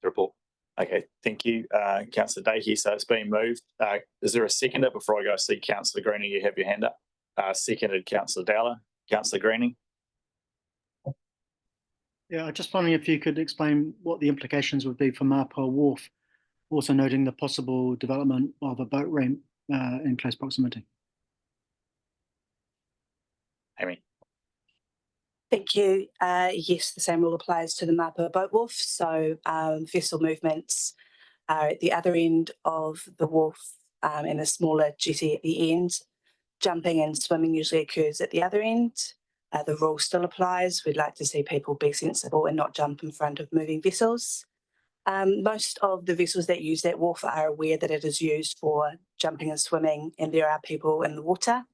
the report. Okay, thank you, Councillor Dakey. So it's been moved. Is there a seconder before I go see Councillor Greening? You have your hand up. Seconded, Councillor Dowler. Councillor Greening. Yeah, I'm just wondering if you could explain what the implications would be for Māpua Wharf, also noting the possible development of a boat ramp in close proximity. Amy. Thank you. Yes, the same rule applies to the Māpua boat wharf. So vessel movements are at the other end of the wharf and a smaller jetty at the end. Jumping and swimming usually occurs at the other end. The rule still applies. We'd like to see people be sensible and not jump in front of moving vessels. Most of the vessels that use that wharf are aware that it is used for jumping and swimming, and there are people in the water,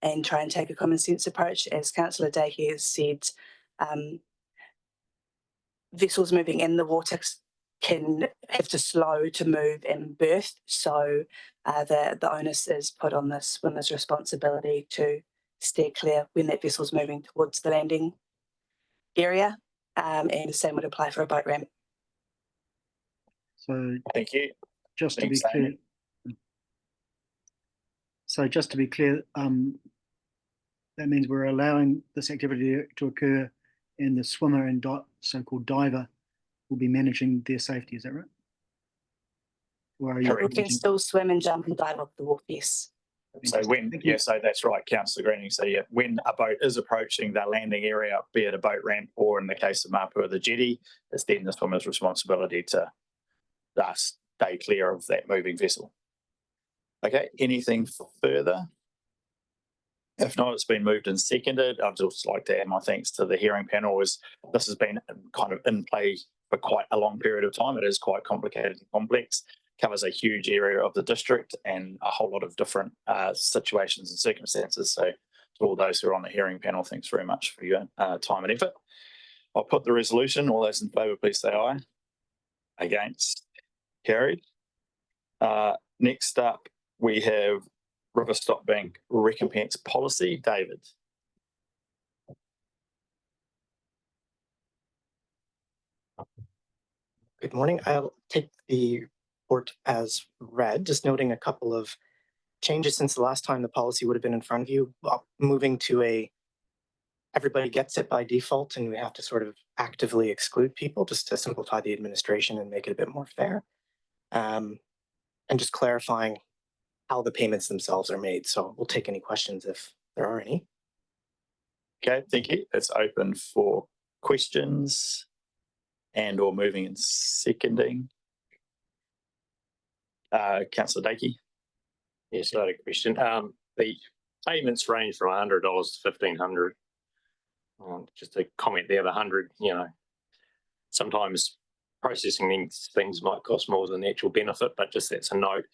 and try and take a common sense approach. As Councillor Dakey has said, vessels moving in the water can have to slow to move and berth. So the onus is put on the swimmer's responsibility to steer clear when that vessel's moving towards the landing area. And the same would apply for a boat ramp. So thank you. Just Thanks, to be clear. Amy. So just to be clear, that means we're allowing this activity to occur, and the swimmer and so-called diver will be managing their safety. Is that right? Or are you People can still swim and jump and dive off the wharf, yes. So so that's right, Councillor Greening. So yeah, when a boat is approaching the landing area, be it a boat ramp or in the case of Māpua, the jetty, it's then the swimmer's responsibility to stay clear of that moving vessel. Okay, anything further? If not, it's been moved and seconded. I'd just like to add my thanks to the hearing panel, as this has been kind of in play for quite a long period of time. It is quite complicated and complex, covers a huge area of the district and a whole lot of different situations and circumstances. So to all those who are on the hearing panel, thanks very much for your time and effort. I'll put the resolution. All those in favour, please say aye. Against? Carried. Next up, we have River Stock Bank Recompense Policy. David. Good morning. I'll take the report as read, just noting a couple of changes since the last time the policy would have been in front of you. Moving to everybody gets it by default, and we have to sort of actively exclude people just to simplify the administration and make it a bit more fair. And just clarifying how the payments themselves are made. So we'll take any questions if there are any. Okay, thank you. It's open for questions and or moving and seconding. Councillor Dakey. Yes, I had a question. The payments range from $100 to $1,500. Just a comment there, the 100, sometimes processing these things might cost more than the actual benefit, but just that's a note.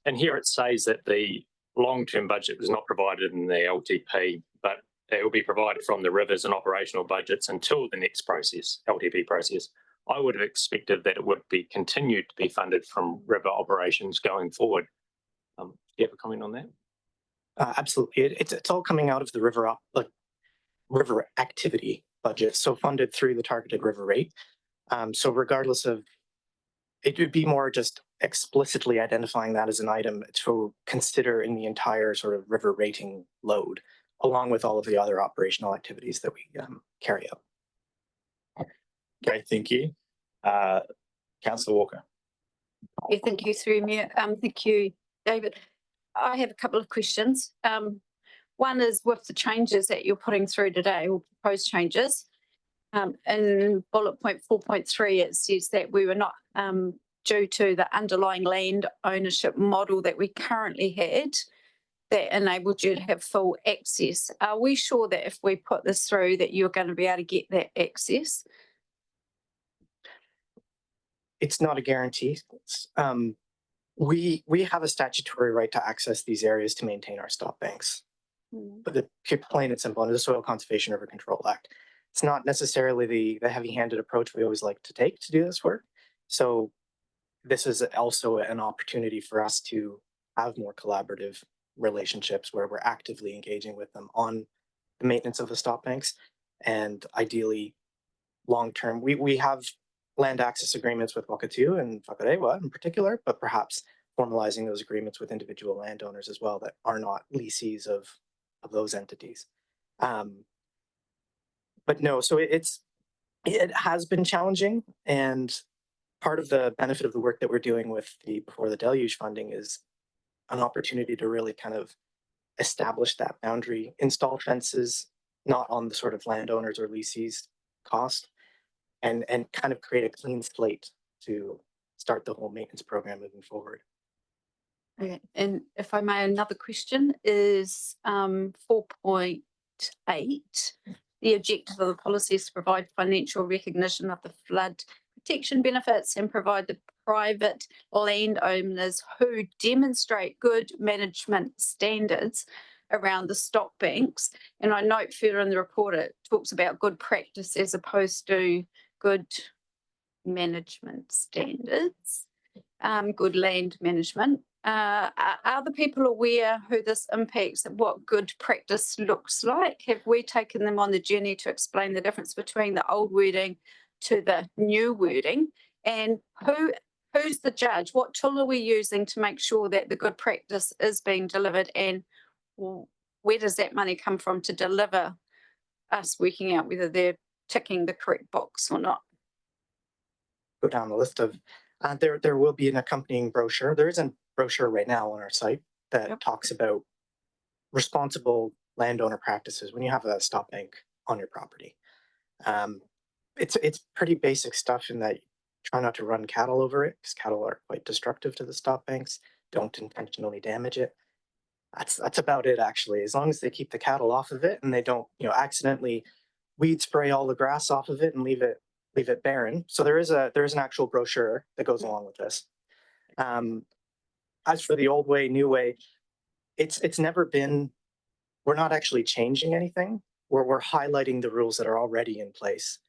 And here it says that the long-term budget was not provided in the LTP, but it will be provided from the rivers and operational budgets until the next process, LTP process. I would have expected that it would be continued to be funded from river operations going forward. Do you have a comment on that? Absolutely. It's all coming out of the river activity budget, so funded through the targeted river rate. So regardless of, it would be more just explicitly identifying that as an item to consider in the entire sort of river rating load, along with all of the other operational activities that we carry out. Okay, thank you. Councillor Walker. Yeah, thank you, through me. Thank you, David. I have a couple of questions. One is with the changes that you're putting through today, or proposed changes. In bullet point 4.3, it says that we were not due to the underlying land ownership model that we currently had that enabled you to have full access. Are we sure that if we put this through that you're going to be able to get that access? It's not a guarantee. We have a statutory right to access these areas to maintain our stop banks. But the plain and simple, under the Soil Conservation River Control Act, it's not necessarily the heavy-handed approach we always like to take to do this work. So this is also an opportunity for us to have more collaborative relationships where we're actively engaging with them on the maintenance of the stop banks, and ideally long term. We have land access agreements with Wakatu and Whakarewa in particular, but perhaps formalizing those agreements with individual landowners as well that are not leasees of those entities. But no, so it has been challenging, and part of the benefit of the work that we're doing with the Before the Deluge funding is an opportunity to really kind of establish that boundary, install fences, not on the sort of landowners or leasees cost, and kind of create a clean slate to start the whole maintenance program moving forward. Okay, and if I may, another question is 4.8. The objective of the policy is to provide financial recognition of the flood protection benefits and provide the private landowners who demonstrate good management standards around the stock banks. And I note further in the report, it talks about good practice as opposed to good management standards, good land management. Are the people aware who this impacts and what good practice looks like? Have we taken them on the journey to explain the difference between the old wording to the new wording? And who's the judge? What tool are we using to make sure that the good practice is being delivered? And where does that money come from to deliver us working out whether they're ticking the correct box or not? Go down the list of, there will be an accompanying brochure. There is a brochure right now on our site that talks about responsible landowner practices when you have a stop bank on your property. It's pretty basic stuff in that try not to run cattle over it, because cattle are quite destructive to the stop banks. Don't intentionally damage it. That's about it, actually. As long as they keep the cattle off of it and they don't, accidentally weed spray all the grass off of it and leave it barren. So there is an actual brochure that goes along with this. As for the old way, new way, it's never been. We're not actually changing anything. We're highlighting the rules that are already in place.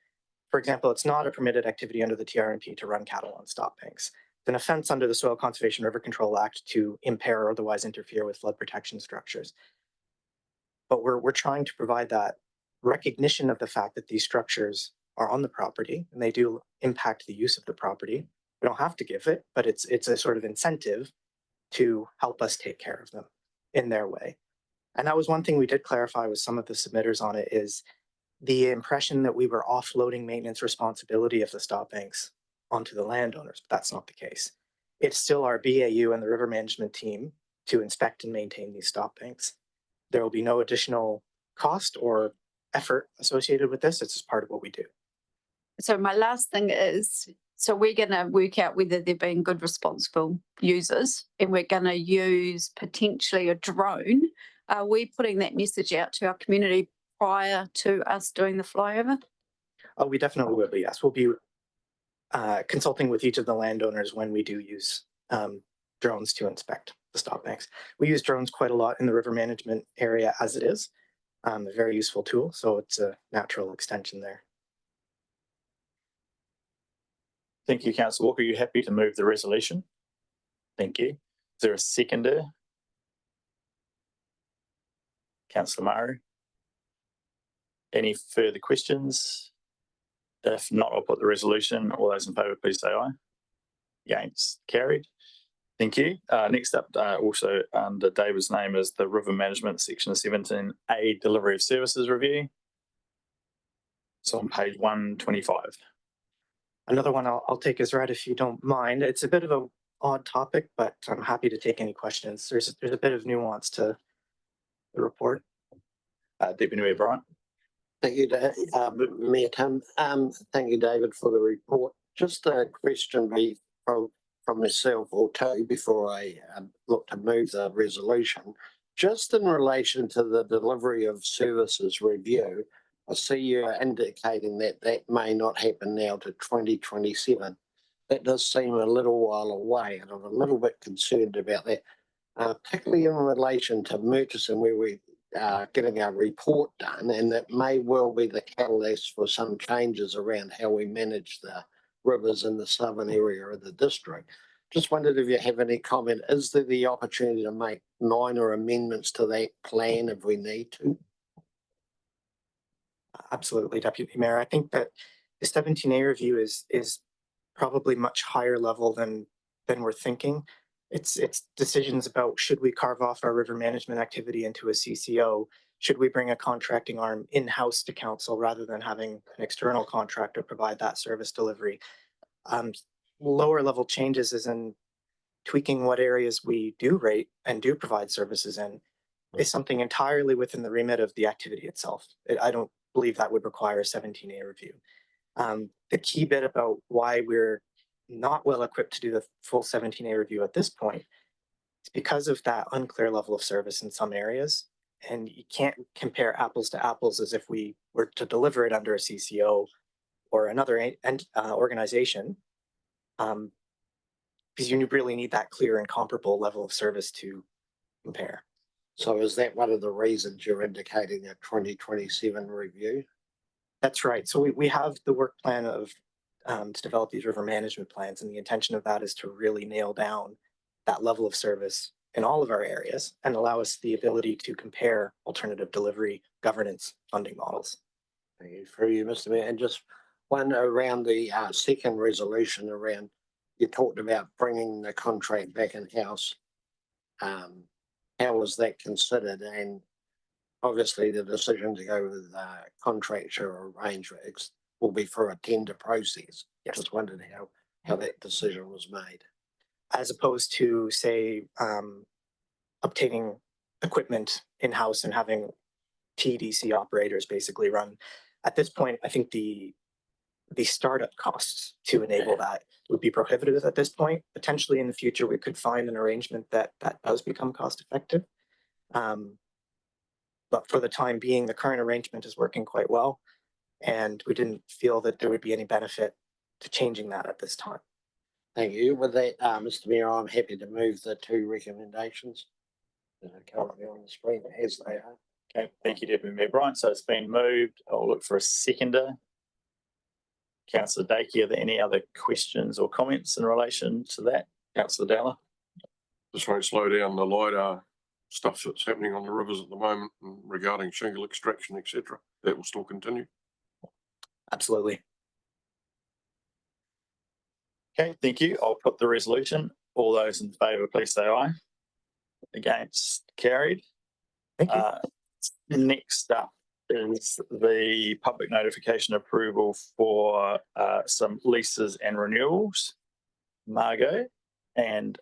For example, it's not a permitted activity under the TRMP to run cattle on stop banks. It's an offense under the Soil Conservation River Control Act to impair or otherwise interfere with flood protection structures. But we're trying to provide that recognition of the fact that these structures are on the property and they do impact the use of the property. We don't have to give it, but it's a sort of incentive to help us take care of them in their way. And that was one thing we did clarify with some of the submitters on it, is the impression that we were offloading maintenance responsibility of the stop banks onto the landowners, but that's not the case. It's still our BAU and the river management team to inspect and maintain these stop banks. There will be no additional cost or effort associated with this. It's just part of what we do. So my last thing is, so we're going to work out whether they're being good, responsible users, and we're going to use potentially a drone. Are we putting that message out to our community prior to us doing the flyover? Oh, we definitely will be, yes. We'll be consulting with each of the landowners when we do use drones to inspect the stop banks. We use drones quite a lot in the river management area as it is. A very useful tool, so it's a natural extension there. Thank you, Councillor Walker. Are you happy to move the resolution? Thank you. Is there a seconder? Councillor Maru. Any further questions? If not, I'll put the resolution. All those in favour, please say aye. Against, carried. Thank you. Next up, also under David's name, is the River Management Section 17A Delivery of Services Review. So on page 125. Another one I'll take as read if you don't mind. It's a bit of an odd topic, but I'm happy to take any questions. There's a bit of nuance to the report. Deputy Mayor Bryant. Thank you, Mayor Tim. Thank you, David, for the report. Just a question from myself or two before I look to move the resolution. Just in relation to the delivery of services review, I see you're indicating that that may not happen now to 2027. That does seem a little while away, and I'm a little bit concerned about that, particularly in relation to Murchison, where we are getting our report done, and that may well be the catalyst for some changes around how we manage the rivers in the southern area of the district. Just wondered if you have any comment. Is there the opportunity to make minor amendments to that plan if we need to? Absolutely, Deputy Mayor. I think that the 17A review is probably much higher level than we're thinking. It's decisions about should we carve off our river management activity into a CCO? Should we bring a contracting arm in-house to council rather than having an external contractor provide that service delivery? Lower level changes is in tweaking what areas we do rate and do provide services in is something entirely within the remit of the activity itself. I don't believe that would require a 17A review. The key bit about why we're not well equipped to do the full 17A review at this point is because of that unclear level of service in some areas. And you can't compare apples to apples as if we were to deliver it under a CCO or another organization, because you really need that clear and comparable level of service to compare. So is that one of the reasons you're indicating a 2027 review? That's right. So we have the work plan of to develop these river management plans, and the intention of that is to really nail down that level of service in all of our areas and allow us the ability to compare alternative delivery governance funding models. Thank you for you, Mr. Mayor. And just one around the second resolution around, you talked about bringing the contract back in-house. How was that considered? And obviously the decision to go with contractor arrangements will be for a tender process. Yes. Just wondered how that decision was made. As opposed to, say, obtaining equipment in-house and having TDC operators basically run. At this point, I think the startup costs to enable that would be prohibitive at this point. Potentially in the future, we could find an arrangement that does become cost effective. But for the time being, the current arrangement is working quite well. And we didn't feel that there would be any benefit to changing that at this time. Thank you. With that, Mr. Mayor, I'm happy to move the two recommendations that are currently on the screen as they are. Okay, thank you, Deputy Mayor Bryant. So it's been moved. I'll look for a seconder. Councillor Dakey, are there any other questions or comments in relation to that? Councillor Dowler. Just won't slow down the LiDAR stuff that's happening on the rivers at the moment regarding shingle extraction, etc. That will still continue. Absolutely. Okay, thank you. I'll put the resolution. All those in favour, please say aye. Against, carried. Thank you. Next up is the public notification approval for some leases and renewals. Margot and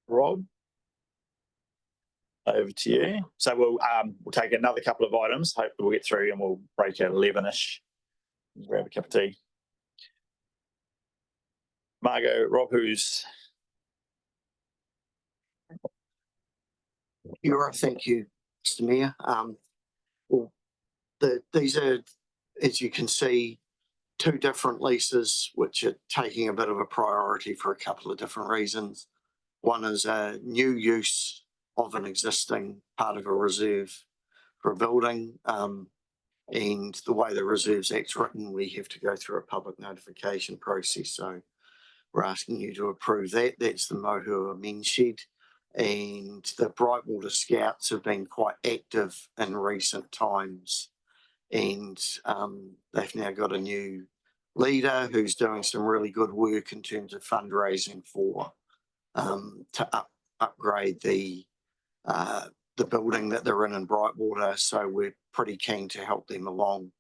Rob, over to you. So we'll take another couple of items. Hopefully we'll get through and we'll break at 11ish. Grab a cup of tea. Margot, Rob, who's Thank you, Mr. Mayor. Well, these are, as you can see, two different leases which are taking a bit of a priority for a couple of different reasons. One is a new use of an existing part of a reserve for a building. And the way the Reserves Act's written, we have to go through a public notification process. So we're asking you to approve that. That's the Mohua MenzShed. And the Brightwater Scouts have been quite active in recent times. And they've now got a new leader who's doing some really good work in terms of fundraising for to upgrade the building that they're in Brightwater. So we're pretty keen to help them along.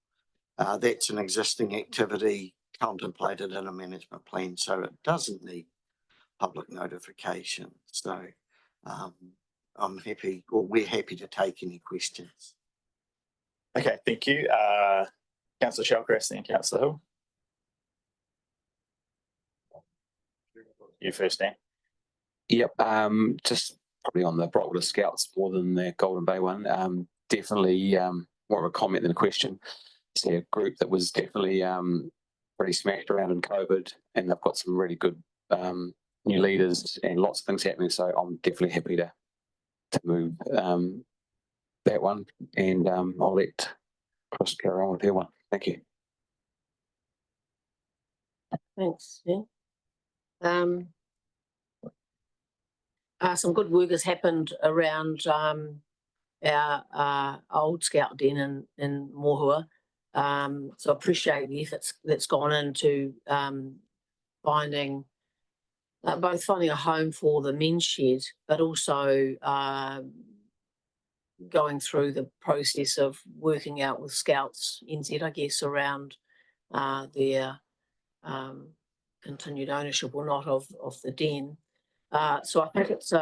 That's an existing activity contemplated in a management plan, so it doesn't need public notification. So I'm happy, or we're happy to take any questions. okay? Thank you, Councillor Shellcrest and Councillor Hill. You first, Dan. Yep, just probably on the Brightwater Scouts more than the Golden Bay one. Definitely more of a comment than a question. It's a group that was definitely pretty smashed around in COVID, and they've got some really good new leaders and lots of things happening. So I'm definitely happy to move that one, and I'll let Chris carry on with her one. Thank you. Thanks. Yeah. Some good work has happened around our old scout den in Mohua. So I appreciate the efforts that's gone into finding both finding a home for the MenzShed, but also going through the process of working out with Scouts NZ, I guess, around their continued ownership or not of the den. So I think it's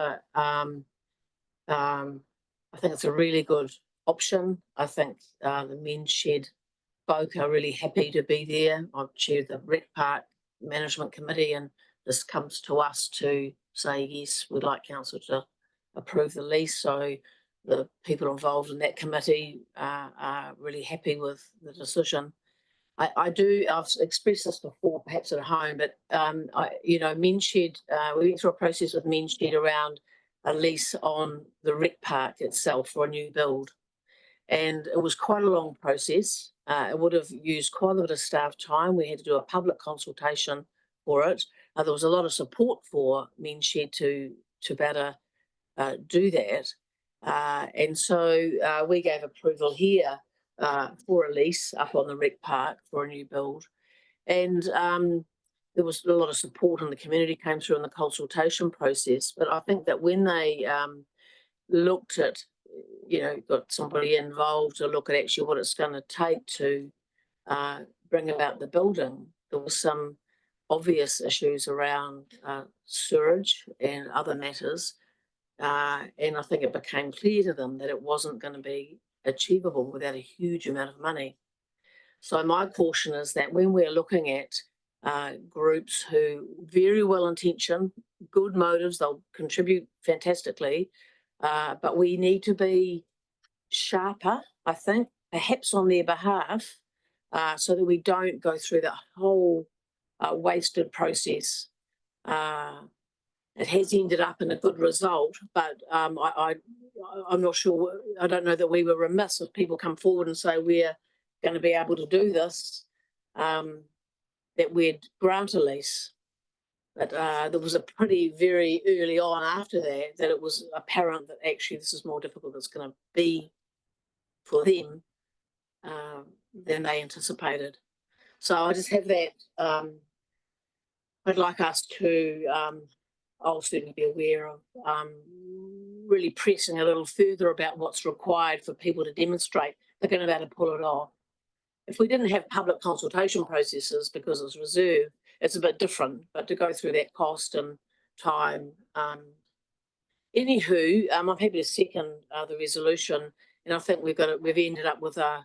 a really good option. I think the MenzShed folk are really happy to be there. I've chaired the Rec Park Management Committee, and this comes to us to say, yes, we'd like council to approve the lease. So the people involved in that committee are really happy with the decision. I've expressed this before, perhaps at home, but MenzShed, we went through a process with MenzShed around a lease on the Rec Park itself for a new build. And it was quite a long process. It would have used quite a bit of staff time. We had to do a public consultation for it. There was a lot of support for MenzShed to better do that. And so we gave approval here for a lease up on the Rec Park for a new build. And there was a lot of support in the community came through in the consultation process. But I think that when they looked at, got somebody involved to look at actually what it's going to take to bring about the building, there was some obvious issues around sewerage and other matters. And I think it became clear to them that it wasn't going to be achievable without a huge amount of money. So my caution is that when we're looking at groups who very well intentioned, good motives, they'll contribute fantastically, but we need to be sharper, I think, perhaps on their behalf, so that we don't go through that whole wasted process. It has ended up in a good result, but I'm not sure. I don't know that we were remiss if people come forward and say we're going to be able to do this, that we'd grant a lease. But there was a pretty very early on after that it was apparent that actually this is more difficult than it's going to be for them than they anticipated. So I just have that. I'd like us to, I'll certainly be aware of really pressing a little further about what's required for people to demonstrate they're going to be able to pull it off. If we didn't have public consultation processes because it's reserved, it's a bit different, but to go through that cost and time. Anywho, I'm happy to second the resolution, and I think we've ended up with a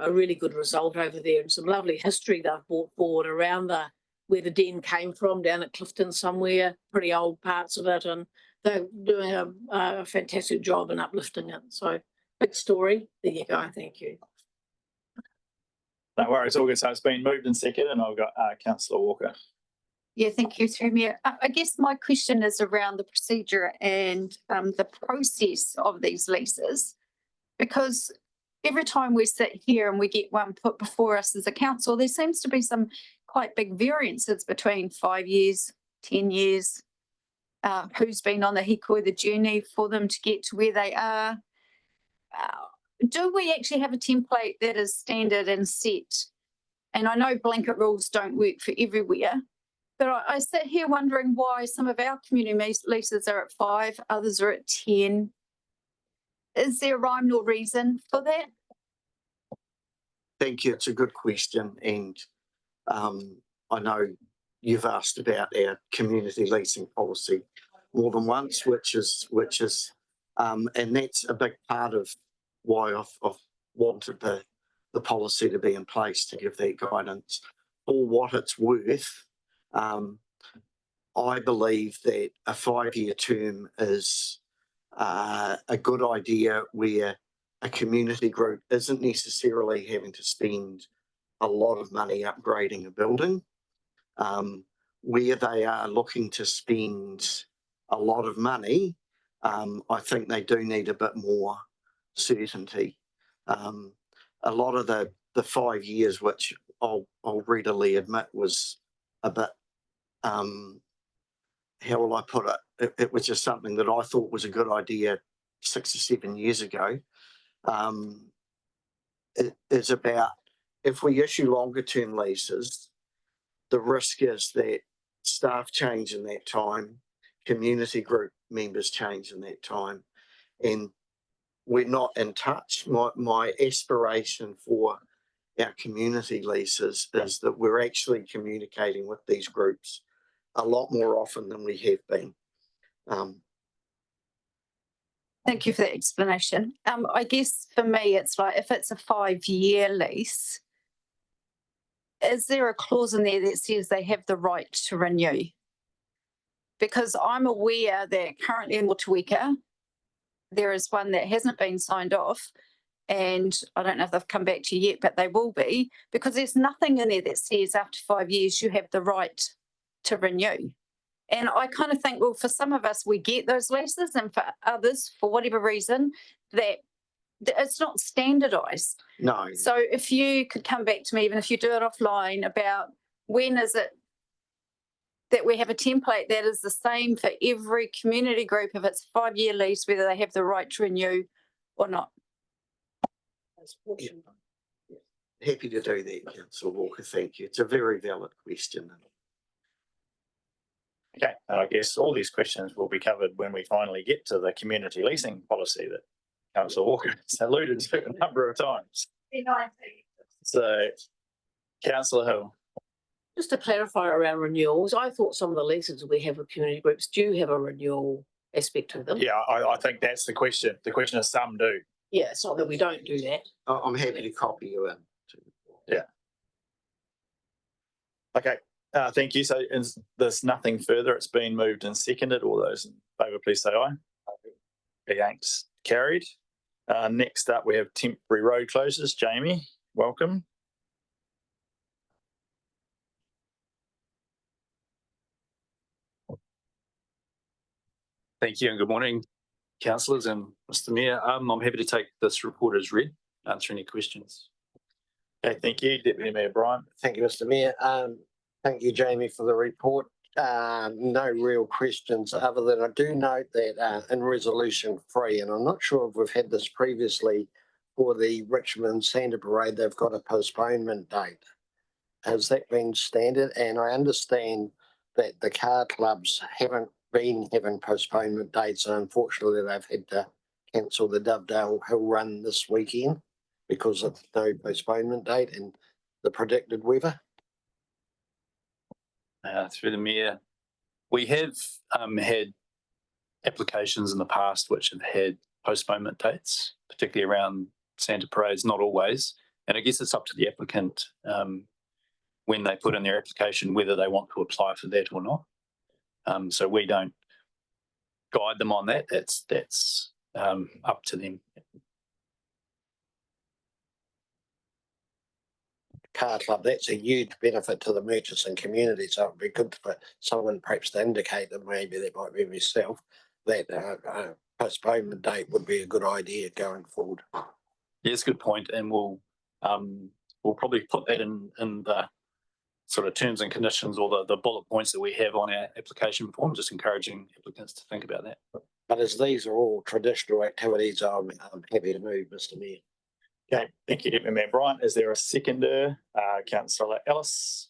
really good result over there and some lovely history they've brought forward around where the den came from, down at Clifton somewhere, pretty old parts of it, and they're doing a fantastic job in uplifting it. So big story. There you go. Thank you. No worries, August. So it's been moved and seconded, and I've got Councillor Walker. Yeah, thank you, through Mayor. I guess my question is around the procedure and the process of these leases, because every time we sit here and we get one put before us as a council, there seems to be some quite big variances between 5 years, 10 years, who's been on the hikoi, the journey for them to get to where they are. Do we actually have a template that is standard and set? And I know blanket rules don't work for everywhere, but I sit here wondering why some of our community leases are at 5, others are at 10. Is there a rhyme or reason for that? Thank you. It's a good question. And I know you've asked about our community leasing policy more than once, which is, and that's a big part of why I've wanted the policy to be in place to give that guidance. For what it's worth, I believe that a 5-year term is a good idea where a community group isn't necessarily having to spend a lot of money upgrading a building. Where they are looking to spend a lot of money, I think they do need a bit more certainty. A lot of the 5 years, which I'll readily admit was a bit, how will I put it? It was just something that I thought was a good idea 6 or 7 years ago. It is about, if we issue longer term leases, the risk is that staff change in that time, community group members change in that time, and we're not in touch. My aspiration for our community leases is that we're actually communicating with these groups a lot more often than we have been. Thank you for that explanation. I guess for me, it's like if it's a 5-year lease, is there a clause in there that says they have the right to renew? Because I'm aware that currently in Motueka, there is one that hasn't been signed off, and I don't know if they've come back to you yet, but they will be, because there's nothing in there that says after 5 years you have the right to renew. And I kind of think, well, for some of us, we get those leases, and for others, for whatever reason, that it's not standardized. No. So if you could come back to me, even if you do it offline, about when is it that we have a template that is the same for every community group, if it's a 5-year lease, whether they have the right to renew or not. Yeah. Happy to do that, Councillor Walker. Thank you. It's a very valid question. Okay, and I guess all these questions will be covered when we finally get to the community leasing policy that Councillor Walker has alluded to a number of times. So, Councillor Hill. Just to clarify around renewals, I thought some of the leases we have with community groups do have a renewal aspect to them. Yeah, I think that's the question. The question is some do. Yeah, it's not that we don't do that. I'm happy to copy you in. Yeah. Okay, thank you. So there's nothing further. It's been moved and seconded. All those in favour, please say aye. Against, carried. Next up, we have temporary road closures. Jamie, welcome. Thank you and good morning, councillors and Mr. Mayor. I'm happy to take this report as read, answer any questions. Okay, thank you, Deputy Mayor Brian. Thank you, Mr. Mayor. Thank you, Jamie, for the report. No real questions other than I do note that in resolution 3, and I'm not sure if we've had this previously, for the Richmond Santa Parade, they've got a postponement date. Has that been standard? And I understand that the car clubs haven't been having postponement dates, and unfortunately they've had to cancel the Dovedale Hill Run this weekend because of no postponement date and the predicted weather. Through the Mayor, we have had applications in the past which have had postponement dates, particularly around Santa Parades, not always. And I guess it's up to the applicant when they put in their application whether they want to apply for that or not. So we don't guide them on that. That's up to them. Car club, that's a huge benefit to the merchants and community, so it'd be good for someone perhaps to indicate that maybe that might be myself, that postponement date would be a good idea going forward. Yes, good point, and we'll probably put that in the sort of terms and conditions or the bullet points that we have on our application form, just encouraging applicants to think about that. But as these are all traditional activities, I'm happy to move, Mr. Mayor. Okay, thank you, Deputy Mayor Bryant. Is there a seconder? Councillor Ellis.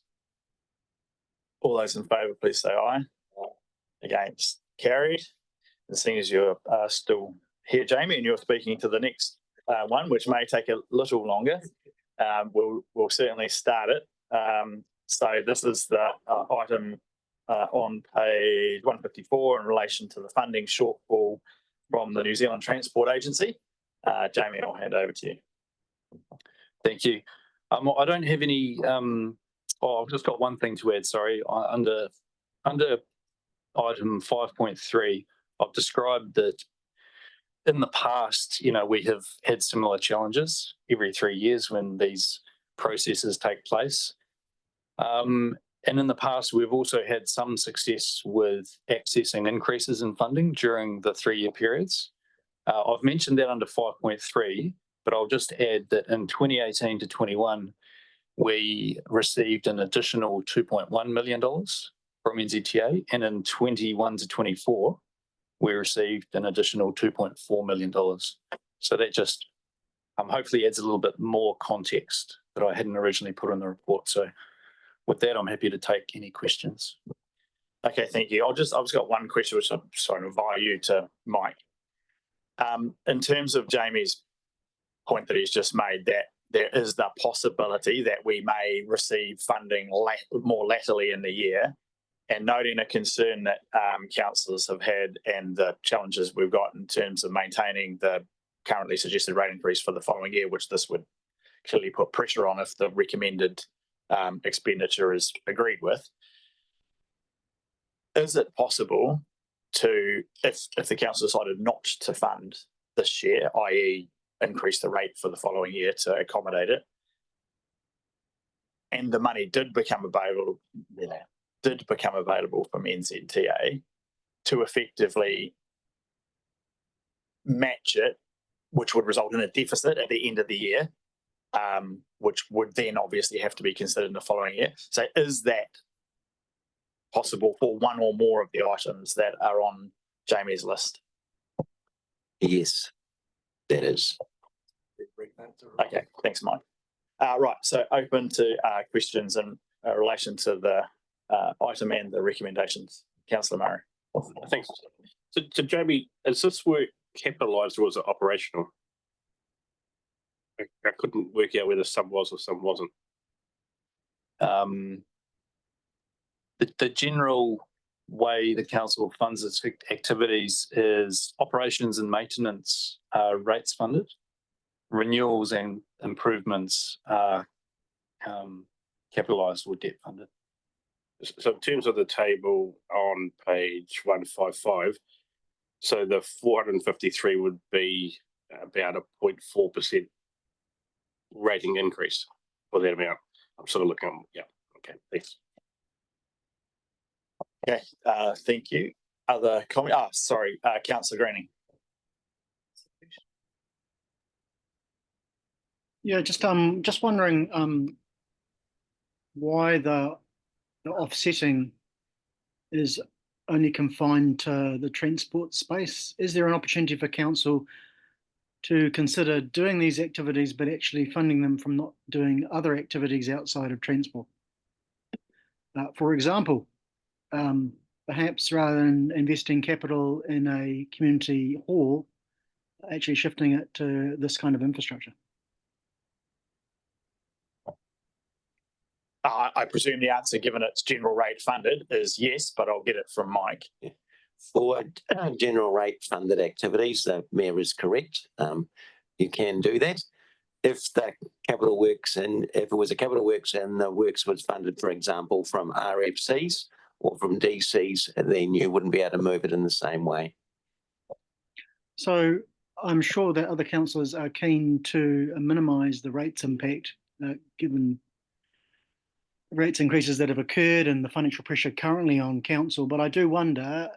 All those in favour, please say aye. Against, carried. And seeing as you're still here, Jamie, and you're speaking to the next one, which may take a little longer, we'll certainly start it. So this is the item on page 154 in relation to the funding shortfall from the New Zealand Transport Agency. Jamie, I'll hand over to you. Thank you. I don't have any. I've just got one thing to add. Sorry, under item 5.3, I've described that in the past, we have had similar challenges every 3 years when these processes take place. And in the past, we've also had some success with accessing increases in funding during the 3-year periods. I've mentioned that under 5.3. But I'll just add that in 2018 to 21, we received an additional $2.1 million from NZTA, and in 21 to 24, we received an additional $2.4 million. So that just hopefully adds a little bit more context that I hadn't originally put in the report. So with that, I'm happy to take any questions. Okay, thank you. I've just got one question, which I'm sorry to invite you to Mike. In terms of Jamie's point that he's just made, that there is the possibility that we may receive funding more latterly in the year, and noting a concern that councillors have had and the challenges we've got in terms of maintaining the currently suggested rate increase for the following year, which this would clearly put pressure on if the recommended expenditure is agreed with. Is it possible to, if the council decided not to fund this year, i.e. increase the rate for the following year to accommodate it, and the money did become available from NZTA, to effectively match it, which would result in a deficit at the end of the year, which would then obviously have to be considered in the following year. So is that possible for one or more of the items that are on Jamie's list? Yes, that is. Okay, thanks, Mike. Right, so open to questions in relation to the item and the recommendations. Councillor Murray. Thanks. So Jamie, is this work capitalised or was it operational? I couldn't work out whether some was or some wasn't. The general way the council funds its activities is operations and maintenance are rates funded. Renewals and improvements are capitalised or debt funded. So in terms of the table on page 155, so the 453 would be about a 0.4% rating increase for that amount. I'm sort of looking on, yeah, okay, thanks. Okay, thank you. Other comment? Sorry, Councillor Greening. Yeah, just wondering why the offsetting is only confined to the transport space. Is there an opportunity for council to consider doing these activities but actually funding them from not doing other activities outside of transport? For example, perhaps rather than investing capital in a community hall, actually shifting it to this kind of infrastructure. I presume the answer, given it's general rate funded, is yes, but I'll get it from Mike. For general rate funded activities, the Mayor is correct. You can do that. If the capital works and if it was a capital works and the works was funded, for example, from RFCs or from DCs, then you wouldn't be able to move it in the same way. So I'm sure that other councillors are keen to minimise the rates impact, given rates increases that have occurred and the financial pressure currently on council. But I do wonder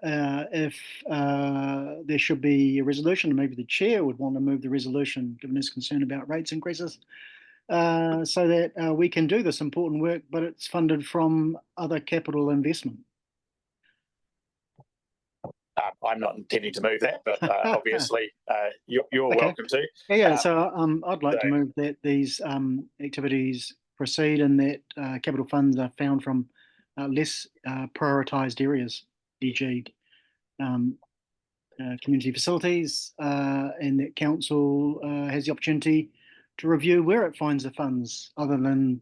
if there should be a resolution, and maybe the chair would want to move the resolution, given his concern about rates increases, so that we can do this important work, but it's funded from other capital investment. I'm not intending to move that, but obviously you're Okay. welcome to. Yeah, so I'd like to move that these activities proceed and that capital funds are found from less prioritised areas, e.g. Community facilities, and that council has the opportunity to review where it finds the funds other than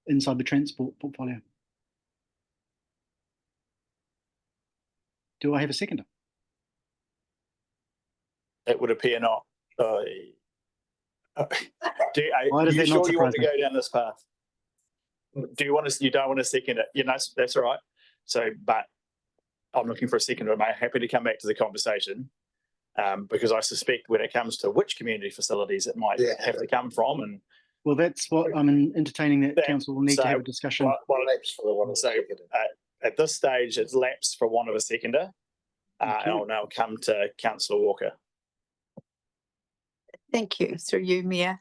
inside the transport portfolio. Do I have a seconder? It would appear not. Are Why does you that sure not you want surprise to me? go down this path? Do you want to? You don't want to second it? You know, that's all right. So, but I'm looking for a seconder. I'm happy to come back to the conversation because I suspect when it comes to which community facilities it might have to come from, and well, that's what I'm entertaining. That council will need to have a discussion. At this stage, it's lapsed for want of a seconder, and I'll now come to Councillor Walker. Thank you, through you, Mayor.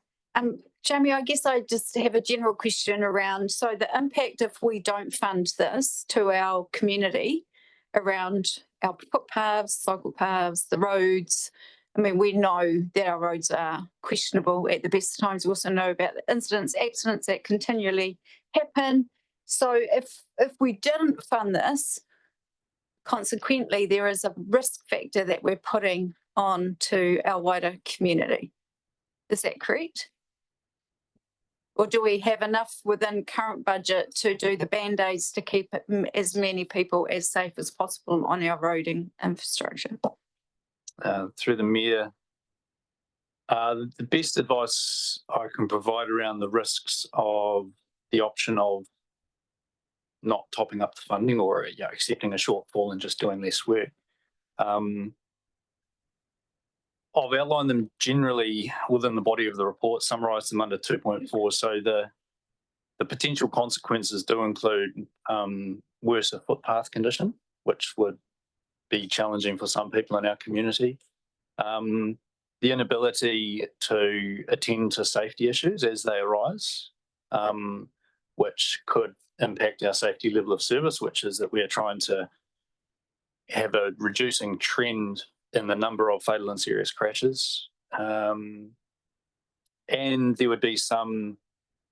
Jamie, I guess I just have a general question around, so the impact if we don't fund this to our community around our footpaths, cycle paths, the roads. I mean, we know that our roads are questionable at the best of times. We also know about the incidents, accidents that continually happen. So if we didn't fund this, consequently, there is a risk factor that we're putting on to our wider community. Is that correct? Or do we have enough within current budget to do the band-aids to keep as many people as safe as possible on our roading infrastructure? Through the Mayor, the best advice I can provide around the risks of the option of not topping up the funding or accepting a shortfall and just doing less work. I've outlined them generally within the body of the report, summarised them under 2.4. So the potential consequences do include worse footpath condition, which would be challenging for some people in our community. The inability to attend to safety issues as they arise, which could impact our safety level of service, which is that we are trying to have a reducing trend in the number of fatal and serious crashes. And there would be some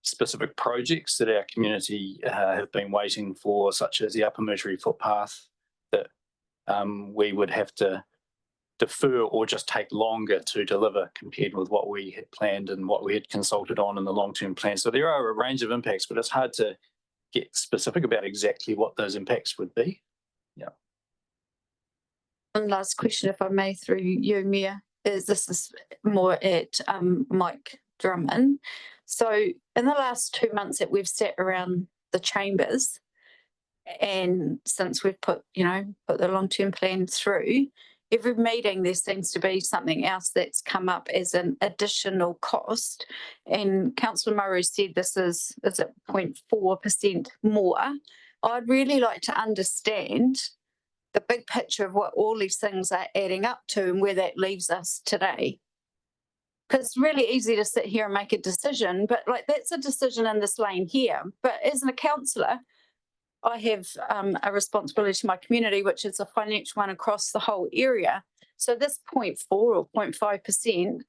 specific projects that our community have been waiting for, such as the Upper Mercury footpath, that we would have to defer or just take longer to deliver compared with what we had planned and what we had consulted on in the long-term plan. So there are a range of impacts, but it's hard to get specific about exactly what those impacts would be. Yeah. One last question, if I may, through you, Mayor, this is more at Mike Drummond. So in the last 2 months that we've sat around the chambers, and since we've put the long-term plan through, every meeting there seems to be something else that's come up as an additional cost. And Councillor Murray said this is it 0.4% more. I'd really like to understand the big picture of what all these things are adding up to and where that leaves us today. Because it's really easy to sit here and make a decision, but that's a decision in this lane here. But as a councillor, I have a responsibility to my community, which is a financial one across the whole area. So this 0.4 or 0.5%,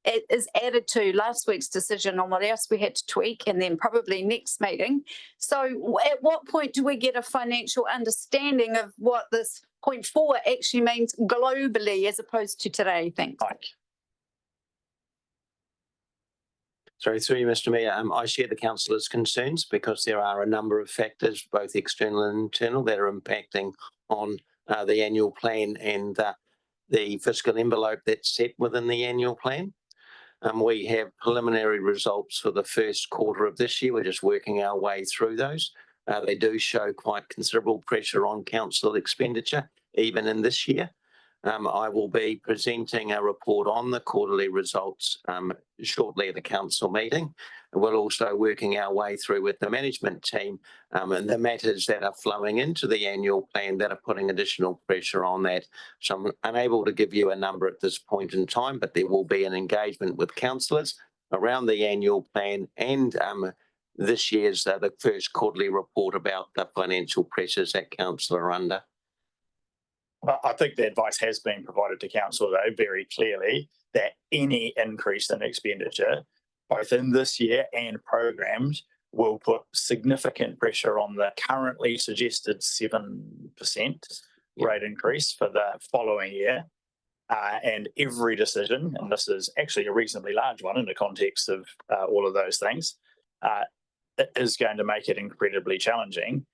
it is added to last week's decision on what else we had to tweak, and then probably next meeting. So at what point do we get a financial understanding of what this 0.4 actually means globally as opposed to today? Thanks. Sorry, through you, Mr. Mayor. I share the councillors' concerns because there are a number of factors, both external and internal, that are impacting on the annual plan and the fiscal envelope that's set within the annual plan. We have preliminary results for the first quarter of this year. We're just working our way through those. They do show quite considerable pressure on council expenditure, even in this year. I will be presenting a report on the quarterly results shortly at the council meeting. We're also working our way through with the management team and the matters that are flowing into the annual plan that are putting additional pressure on that. So I'm unable to give you a number at this point in time, but there will be an engagement with councillors around the annual plan and this year's the first quarterly report about the financial pressures that council are under. I think the advice has been provided to council, though, very clearly, that any increase in expenditure, both in this year and programmed, will put significant pressure on the currently suggested 7% rate increase for the following year. And every decision, and this is actually a reasonably large one in the context of all of those things, it is going to make it incredibly challenging.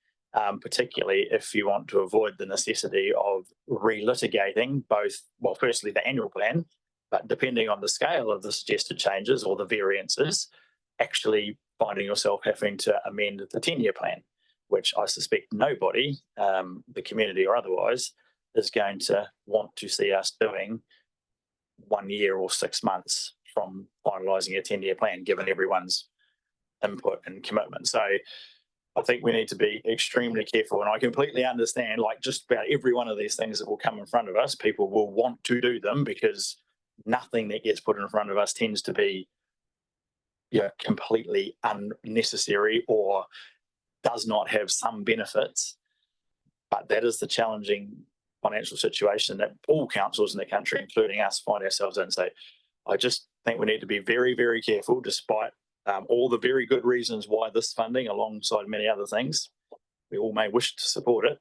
Particularly if you want to avoid the necessity of relitigating both, well, firstly, the annual plan, but depending on the scale of the suggested changes or the variances, actually finding yourself having to amend the 10-year plan, which I suspect nobody, the community or otherwise, is going to want to see us doing 1 year or 6 months from finalising a 10-year plan, given everyone's input and commitment. So I think we need to be extremely careful, and I completely understand, like just about every one of these things that will come in front of us, people will want to do them because nothing that gets put in front of us tends to be completely unnecessary or does not have some benefits. But that is the challenging financial situation that all councils in the country, including us, find ourselves in. So I just think we need to be very, very careful, despite all the very good reasons why this funding, alongside many other things, we all may wish to support it.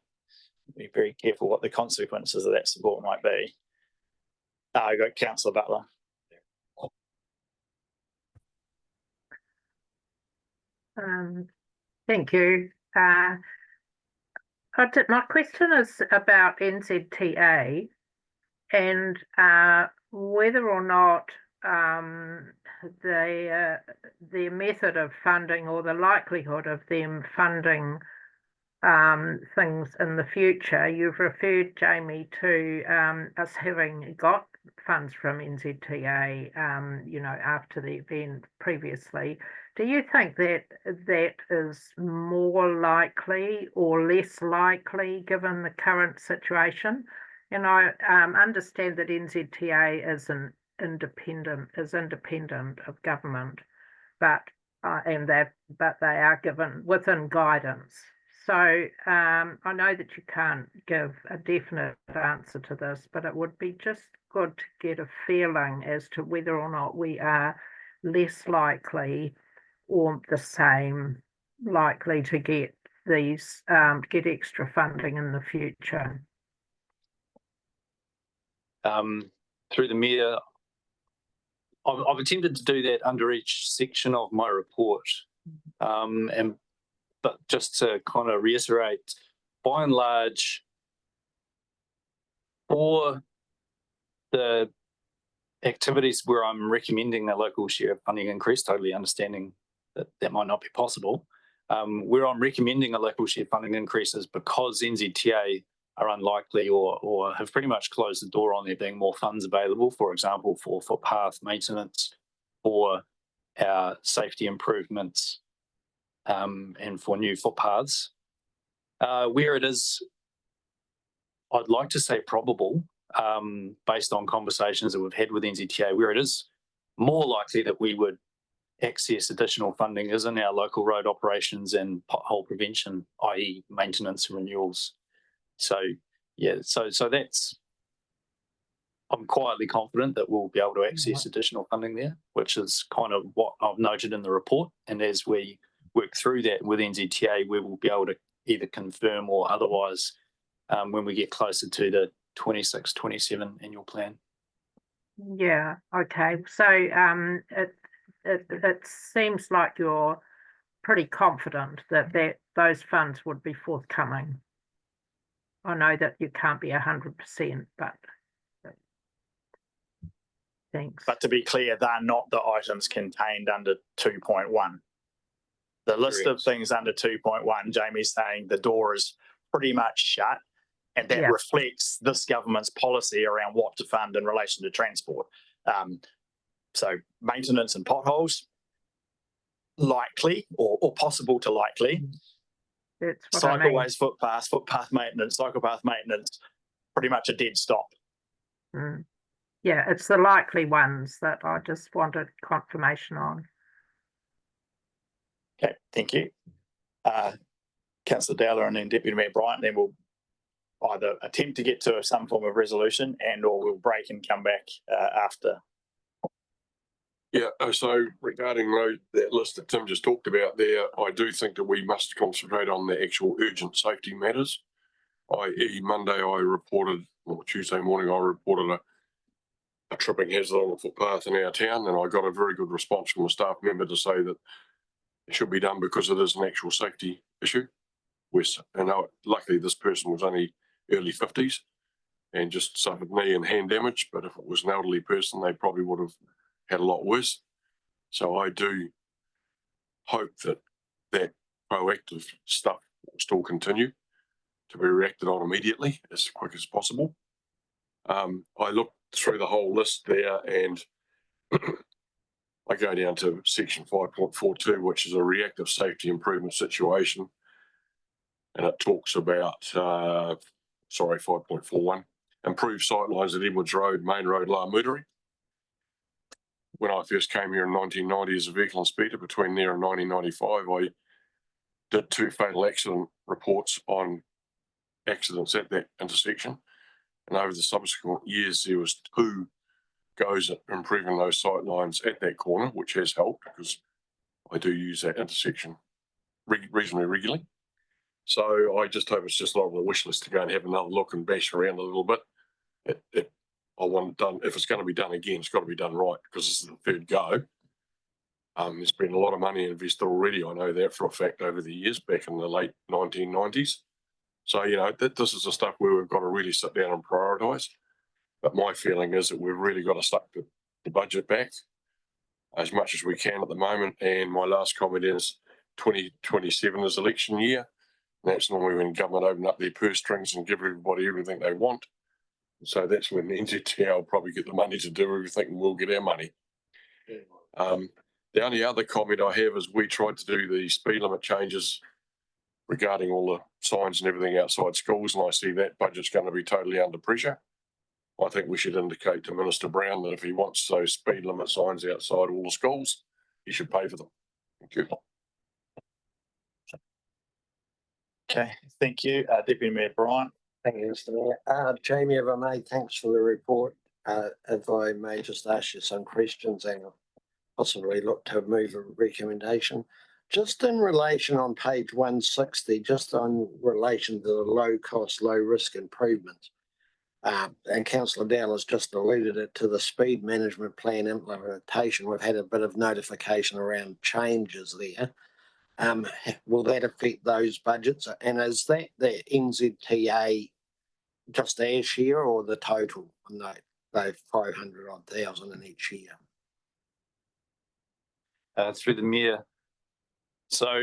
Be very careful what the consequences of that support might be. I got Councillor Butler. Thank you. My question is about NZTA and whether or not the method of funding or the likelihood of them funding things in the future. You've referred, Jamie, to us having got funds from NZTA, after the event previously. Do you think that that is more likely or less likely given the current situation? And I understand that NZTA is independent of government, but they are given within guidance. So I know that you can't give a definite answer to this, but it would be just good to get a feeling as to whether or not we are less likely or the same likely to get these get extra funding in the future. Through the Mayor, I've attempted to do that under each section of my report, but just to kind of reiterate, by and large, for the activities where I'm recommending a local share of funding increase, totally understanding that that might not be possible, where I'm recommending a local share funding increases because NZTA are unlikely or have pretty much closed the door on there being more funds available, for example, for footpath maintenance, for our safety improvements, and for new footpaths. Where it is, I'd like to say probable, based on conversations that we've had with NZTA, where it is more likely that we would access additional funding is in our local road operations and pothole prevention, i.e. maintenance and renewals. So yeah, so that's, I'm quietly confident that we'll be able to access additional funding there, which is kind of what I've noted in the report. And as we work through that with NZTA, we will be able to either confirm or otherwise when we get closer to the 26-27 annual plan. Yeah, okay. So it seems like you're pretty confident that those funds would be forthcoming. I know that you can't be 100%, but thanks. But to be clear, they're not the items contained under 2.1. The list of things under 2.1, Jamie's saying the door is pretty much shut, and that reflects this government's policy around what to fund in relation to transport. So maintenance and potholes, likely or possible to likely. Cycleways, footpaths, footpath maintenance, cycle path maintenance, pretty much a dead stop. Yeah, it's the likely ones that I just wanted confirmation on. Okay, thank you. Councillor Dowler and then Deputy Mayor Bryant, then we'll either attempt to get to some form of resolution and or we'll break and come back after. Yeah, so regarding that list that Tim just talked about there, I do think that we must concentrate on the actual urgent safety matters, i.e. Monday I reported, or Tuesday morning I reported a tripping hazard on a footpath in our town, and I got a very good response from a staff member to say that it should be done because it is an actual safety issue. And luckily this person was only early 50s and just suffered knee and hand damage, but if it was an elderly person, they probably would have had a lot worse. So I do hope that that proactive stuff will still continue to be reacted on immediately as quick as possible. I looked through the whole list there and I go down to section 5.42, which is a reactive safety improvement situation. And it talks about, 5.41, improve sightlines at Edwards Road, Main Road, La Mudere. when I first came here in 1990 as a vehicle inspector, between there and 1995, I did 2 fatal accident reports on accidents at that intersection. And over the subsequent years, there was 2 goes at improving those sight lines at that corner, which has helped because I do use that intersection reasonably regularly. So I just hope it's just not on the wish list to go and have another look and bash around a little bit. I want it done. If it's going to be done again, it's got to be done right because this is the 3rd go. There's been a lot of money invested already. I know that for a fact over the years, back in the late 1990s. So, you know, this is the stuff where we've got to really sit down and prioritise. But my feeling is that we've really got to suck the budget back as much as we can at the moment. And my last comment is 2027 is election year. And that's normally when government open up their purse strings and give everybody everything they want. So that's when the NZTA will probably get the money to do everything and we'll get our money. The only other comment I have is we tried to do the speed limit changes regarding all the signs and everything outside schools, and I see that budget's going to be totally under pressure. I think we should indicate to Minister Brown that if he wants those speed limit signs outside all the schools, he should pay for them. Thank you. Okay, thank you. Deputy Mayor Bryant. Thank you, Mr. Mayor. Jamie, if I may, thanks for the report. If I may just ask you some questions and possibly look to move a recommendation. Just in relation on page 160, just on relation to the low cost, low risk improvements. And Councillor Dowell has just alluded it to the speed management plan implementation. We've had a bit of notification around changes there. Will that affect those budgets? And is that the NZTA just our share or the total? No, they're 500,000 in each year. Through the Mayor. So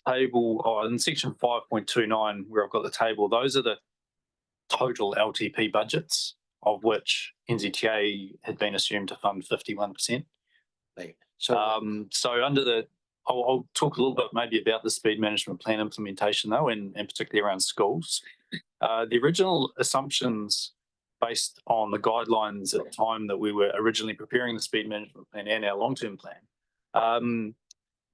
table in section 5.29, where I've got the table, those are the total LTP budgets, of which NZTA had been assumed to fund 51%. So under the, I'll talk a little bit maybe about the speed management plan implementation though, and particularly around schools. The original assumptions based on the guidelines at the time that we were originally preparing the speed management plan and our long-term plan,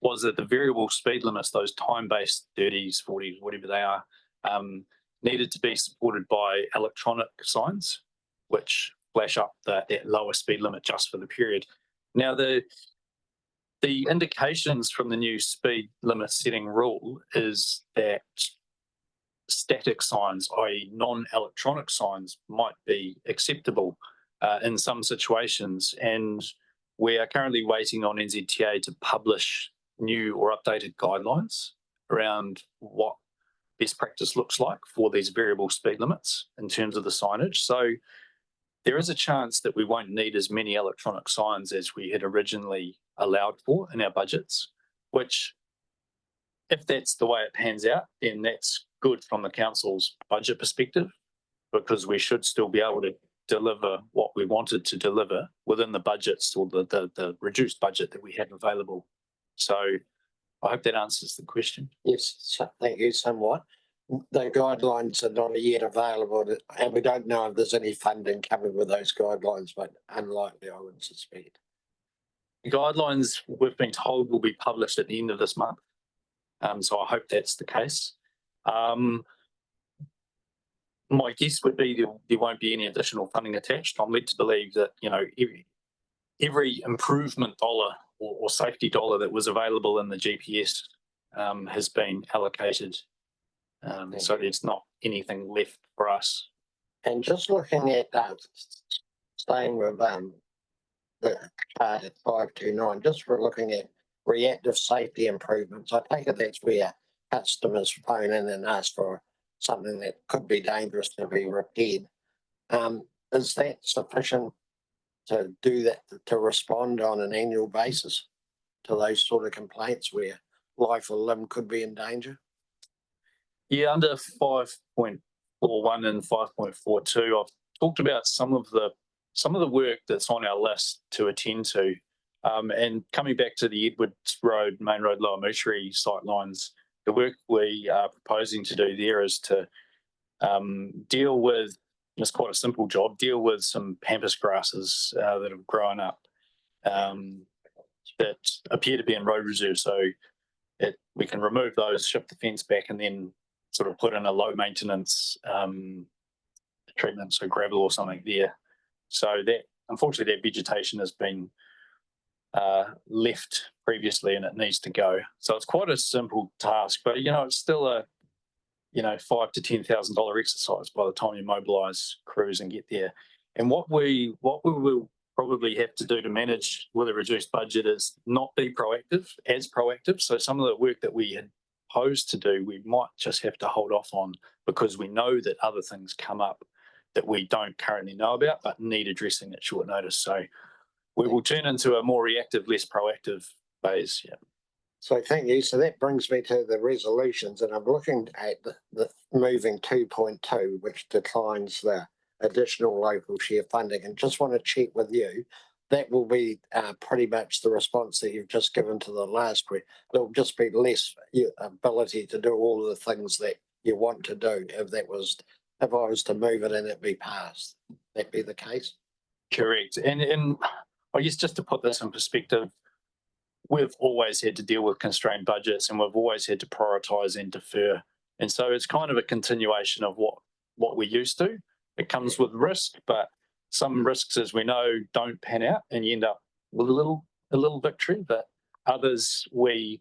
was that the variable speed limits, those time-based 30s, 40s, whatever they are, needed to be supported by electronic signs, which flash up that lower speed limit just for the period. Now, the indications from the new speed limit setting rule is that static signs, i.e. non-electronic signs, might be acceptable in some situations. And we are currently waiting on NZTA to publish new or updated guidelines around what best practice looks like for these variable speed limits in terms of the signage. So there is a chance that we won't need as many electronic signs as we had originally allowed for in our budgets, which if that's the way it pans out, then that's good from the council's budget perspective, because we should still be able to deliver what we wanted to deliver within the budgets or the reduced budget that we have available. So I hope that answers the question. Yes, so thank you somewhat. The guidelines are not yet available, and we don't know if there's any funding covered with those guidelines, but unlikely, I would suspect. The guidelines we've been told will be published at the end of this month. So I hope that's the case. My guess would be there won't be any additional funding attached. I'm led to believe that, you know, every improvement dollar or safety dollar that was available in the GPS has been allocated. So there's not anything left for us. And just looking at staying with the chart at 529, just for looking at reactive safety improvements, I take it that's where customers phone in and ask for something that could be dangerous to be repaired. Is that sufficient to do that, to respond on an annual basis to those sort of complaints where life or limb could be in danger? Yeah, under 5.41 and 5.42, I've talked about some of the work that's on our list to attend to. And coming back to the Edwards Road, Main Road, Lower Moosery sightlines, the work we are proposing to do there is to deal with it's quite a simple job, deal with some pampas grasses that have grown up that appear to be in road reserve. So we can remove those, shift the fence back, and then sort of put in a low maintenance treatment, so gravel or something there. So that, unfortunately, that vegetation has been left previously and it needs to go. So it's quite a simple task, but it's still a $5,000 to $10,000 exercise by the time you mobilise crews and get there. And what we will probably have to do to manage with a reduced budget is not be as proactive. So some of the work that we had posed to do, we might just have to hold off on because we know that other things come up that we don't currently know about but need addressing at short notice. So we will turn into a more reactive, less proactive phase. Yeah. So thank you. So that brings me to the resolutions, and I'm looking at the moving 2.2, which declines the additional local share funding, and just want to check with you. That will be pretty much the response that you've just given to the last question. There will just be less ability to do all of the things that you want to do if I was to move it and it be passed. That be the case? Correct. And I guess just to put this in perspective, we've always had to deal with constrained budgets and we've always had to prioritise and defer. And so it's kind of a continuation of what we're used to. It comes with risk, but some risks, as we know, don't pan out and you end up with a little victory, but others we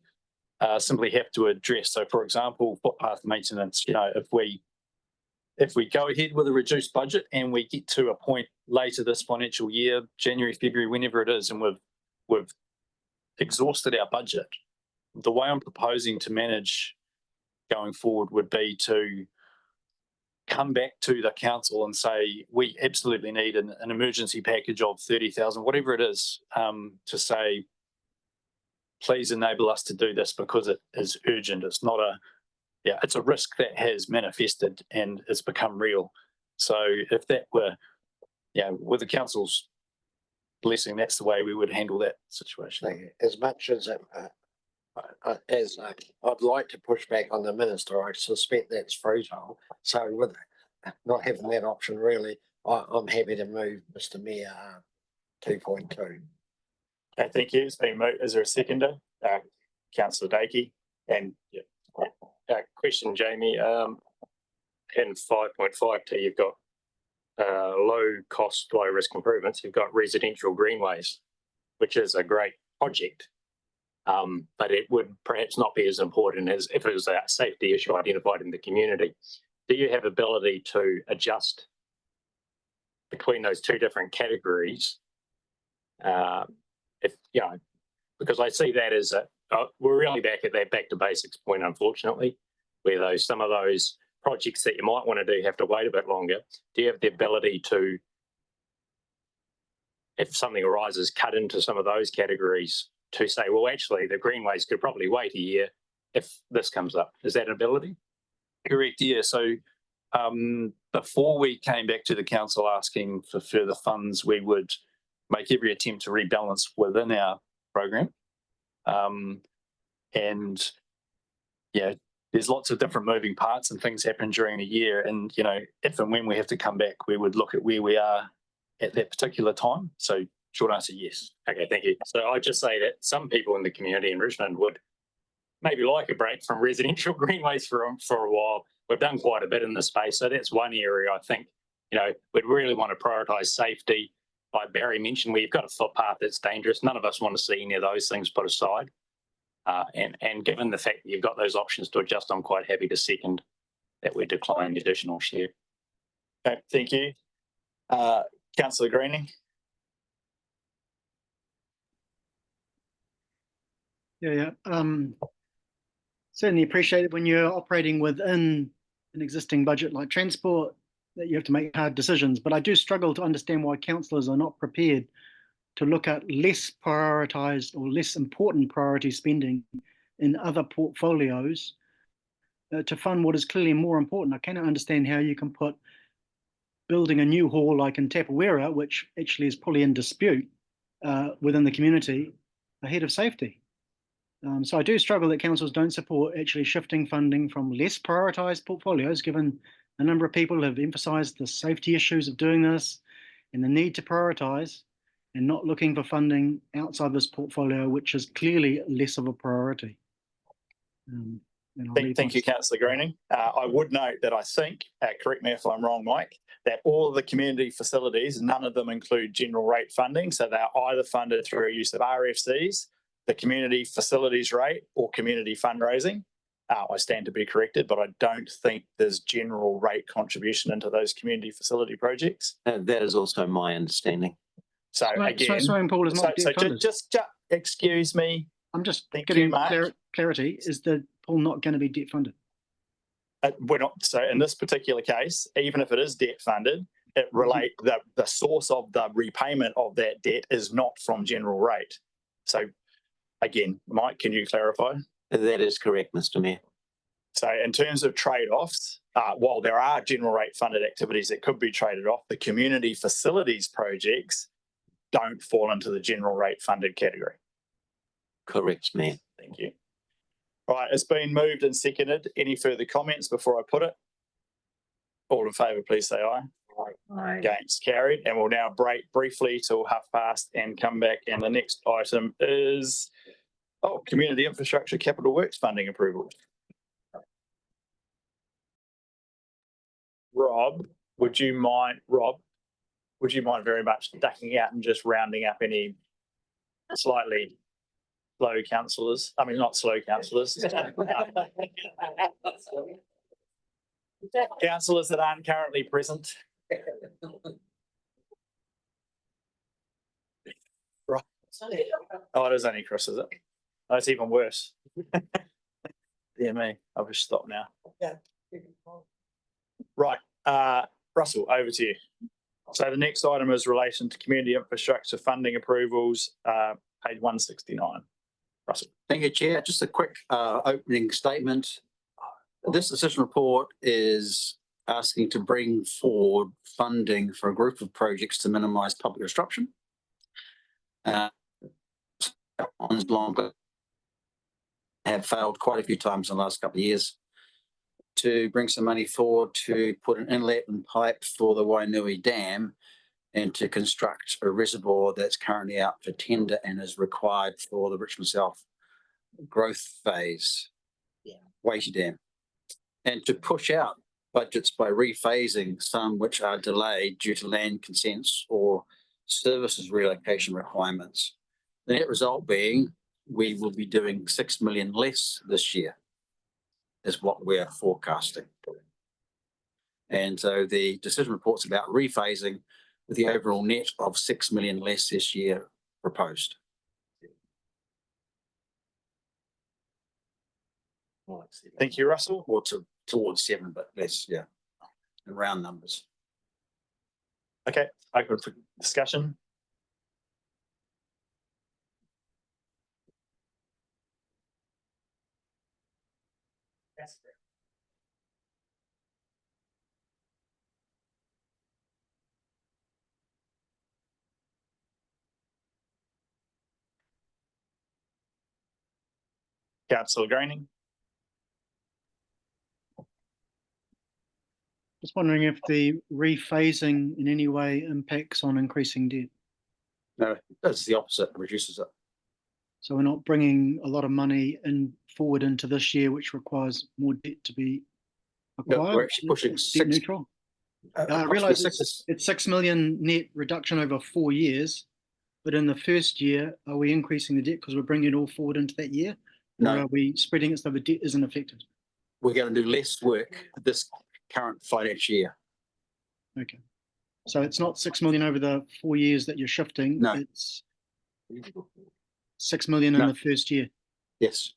simply have to address. So for example, footpath maintenance, if we go ahead with a reduced budget and we get to a point later this financial year, January, February, whenever it is, and we've exhausted our budget, the way I'm proposing to manage going forward would be to come back to the council and say, we absolutely need an emergency package of 30,000, whatever it is, to say, please enable us to do this because it is urgent. It's not it's a risk that has manifested and it's become real. So if that were, with the council's blessing, that's the way we would handle that situation. As much as I'd like to push back on the minister, I suspect that's futile. So with not having that option, really, I'm happy to move, Mr. Mayor, 2.2. Okay, thank you. It's been moved. Is there a seconder? Councillor Dakey. And Question, Jamie. In 5.5T, you've got low cost, low risk improvements. You've got residential greenways, which is a great project. But it would perhaps not be as important as if it was a safety issue identified in the community. Do you have ability to adjust between those two different categories? Because I see that as we're really back at that back to basics point, unfortunately, where some of those projects that you might want to do have to wait a bit longer. Do you have the ability to, if something arises, cut into some of those categories to say, well, actually, the greenways could probably wait a year if this comes up? Is that an ability? Correct, yeah. So before we came back to the council asking for further funds, we would make every attempt to rebalance within our program. There's lots of different moving parts and things happen during the year. And, if and when we have to come back, we would look at where we are at that particular time. So short answer, yes. Okay, thank you. So I'd just say that some people in the community in Richmond would maybe like a break from residential greenways for a while. We've done quite a bit in this space. So that's one area I think, we'd really want to prioritise safety. Like Barry mentioned, where you've got a footpath that's dangerous. None of us want to see any of those things put aside. And given the fact that you've got those options to adjust, I'm quite happy to second that we decline the additional share. Okay, thank you. Councillor Greening. Certainly appreciate it when you're operating within an existing budget like transport, that you have to make hard decisions. But I do struggle to understand why councillors are not prepared to look at less prioritised or less important priority spending in other portfolios to fund what is clearly more important. I cannot understand how you can put building a new hall like in Tapawera, which actually is probably in dispute within the community, ahead of safety. So I do struggle that councils don't support actually shifting funding from less prioritised portfolios, given A number of people have emphasised the safety issues of doing this and the need to prioritise and not looking for funding outside this portfolio, which is clearly less of a priority. Thank you, Councillor Greening. I would note that I think, correct me if I'm wrong, Mike, that all of the community facilities, none of them include general rate funding. So they're either funded through use of RFCs, the community facilities rate, or community fundraising. I stand to be corrected, but I don't think there's general rate contribution into those community facility projects. That is also my understanding. So again, swimming pool is not debt funded. Just excuse me. I'm just getting clarity. Is the pool not going to be debt funded? We're not. So in this particular case, even if it is debt funded, it relate the source of the repayment of that debt is not from general rate. So again, Mike, can you clarify? That is correct, Mr. Mayor. So in terms of trade-offs, while there are general rate funded activities that could be traded off, the community facilities projects don't fall into the general rate funded category. Correct, Mayor. Thank you. Right, it's been moved and seconded. Any further comments before I put it? All in favour, please say aye. Aye. Against, carried. And we'll now break briefly till past and come back. And the next item is community infrastructure capital works funding approval. Rob, would you mind very much ducking out and just rounding up any slightly slow councillors? I mean, not slow councillors. Councillors that aren't currently present. Right. Oh, it is only Chris, is it? Oh, it's even worse. Dear me, I'll just stop now. Yeah. Right, Russell, over to you. So the next item is relation to community infrastructure funding approvals, page 169. Russell. Thank you, Chair. Just a quick opening statement. This decision report is asking to bring forward funding for a group of projects to minimise public disruption. Have failed quite a few times in the last couple of years to bring some money forward to put an inlet and pipe for the Wainui Dam and to construct a reservoir that's currently out for tender and is required for the Richmond South growth phase, Wainui Dam, and to push out budgets by rephasing some which are delayed due to land consents or services relocation requirements. The net result being we will be doing 6 million less this year is what we're forecasting. And so the decision report's about rephasing with the overall net of 6 million less this year proposed. Thank you, Russell. Or towards 7, but less, in round numbers. Okay, open for discussion. Councillor Greening. Just wondering if the rephasing in any way impacts on increasing debt. No, it's the opposite, reduces it. So we're not bringing a lot of money forward into this year, which requires more debt to be acquired. No, we're actually pushing debt neutral. I realise it's 6 million net reduction over 4 years, but in the first year, are we increasing the debt because we're bringing it all forward into that year? No. Or are we spreading it so the debt isn't affected? We're going to do less work this current financial year. Okay. So it's not 6 million over the 4 years that you're shifting. No. It's 6 million in the first year. Yes.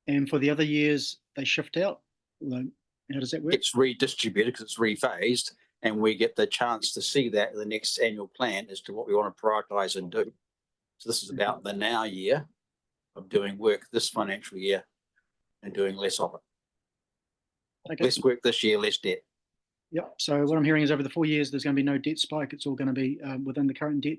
And for the other years, they shift out? Like, how does that work? It's redistributed because it's rephased, and we get the chance to see that in the next annual plan as to what we want to prioritise and do. So this is about the now year of doing work this financial year and doing less of it. Okay. Less work this year, less debt. Yep. So what I'm hearing is over the 4 years, there's going to be no debt spike. It's all going to be within the current debt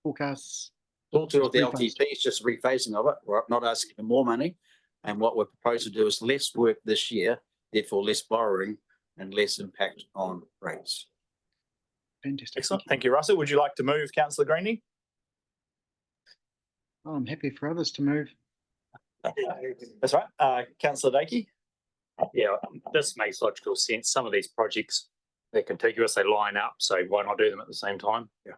forecasts. All to do with the LTP, it's just rephasing of it. We're not asking for more money. And what we're proposed to do is less work this year therefore less borrowing and less impact on rates. Fantastic. Excellent. Thank you, Russell. Would you like to move, Councillor Greenie? Oh, I'm happy for others to move. That's right. Councillor Dakey? Yeah, this makes logical sense. Some of these projects, they're contiguous, they line up, so why not do them at the same time? Yeah,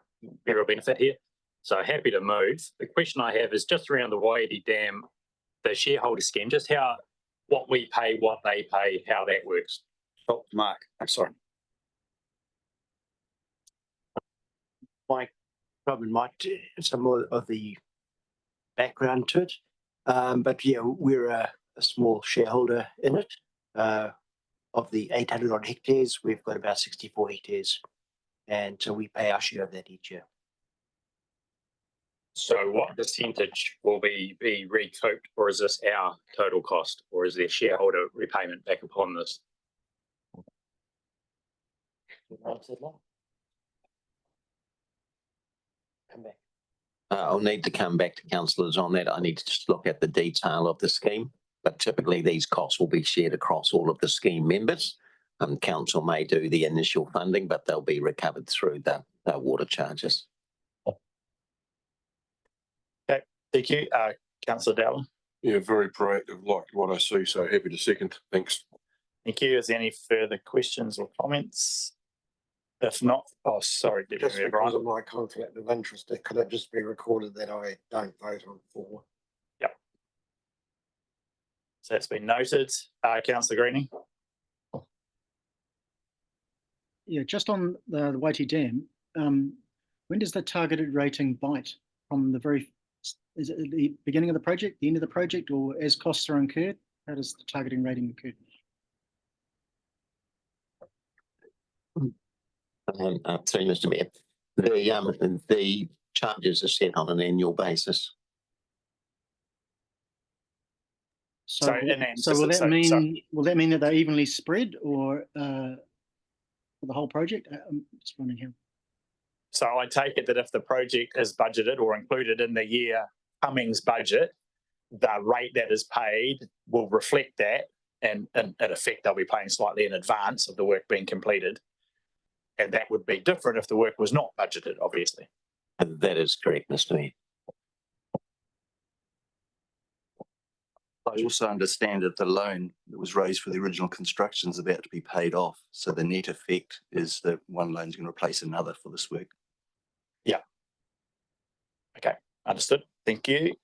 be a real benefit here. So happy to move. The question I have is just around the Waiiti Dam, the shareholder scheme, just what we pay, what they pay, how that works. Oh, Mark, I'm sorry. Mike probably might some more of the background to it. But yeah, we're a small shareholder in it. Of the 800 odd hectares, we've got about 64 hectares. And so we pay our share of that each year. So what percentage will be recouped, or is this our total cost, or is there shareholder repayment back upon this? Come back. I'll need to come back to councillors on that. I need to just look at the detail of the scheme, but typically these costs will be shared across all of the scheme members. Council may do the initial funding, but they'll be recovered through the water charges. Okay, thank you. Councillor Dowling? Yeah, very proactive, like what I see, so happy to second. Thanks. Thank you. Is there any further questions or comments? If not, oh, sorry, Just Deputy Mayor because Brian. of my conflict of interest, could it just be recorded that I don't vote on 4? Yep. So that's been noted. Councillor Greenie? Yeah, just on the Waiiti Dam, when does the targeted rating bite? From the is it at the beginning of the project, the end of the project, or as costs are incurred? How does the targeting rating occur? Sorry, Mr. Mayor. The charges are set on an annual basis. So will that mean that they're evenly spread, or for the whole project? I'm just wondering how. So I take it that if the project is budgeted or included in the year Cummings budget, the rate that is paid will reflect that, and in effect they'll be paying slightly in advance of the work being completed. And that would be different if the work was not budgeted, obviously. And that is correct, Mr. Mayor. I also understand that the loan that was raised for the original construction is about to be paid off. So the net effect is that one loan is going to replace another for this work. Yeah. Okay, understood. Thank you.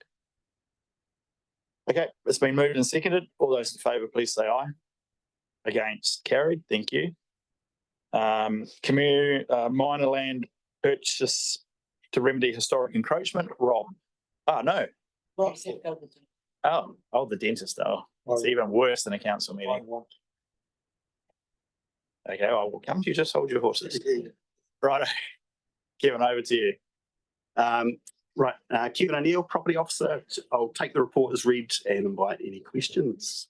Okay, it's been moved and seconded. All those in favour, please say aye. Against, carried. Thank you. Minor land purchase to remedy historic encroachment. Rob. Oh, no. Oh, the dentist. Oh, it's even worse than a council meeting. Okay, I will come to you. Just hold your horses. Right, Kevin, over to you. Right, Kevin O'Neill, Property Officer. I'll take the report as read and invite any questions.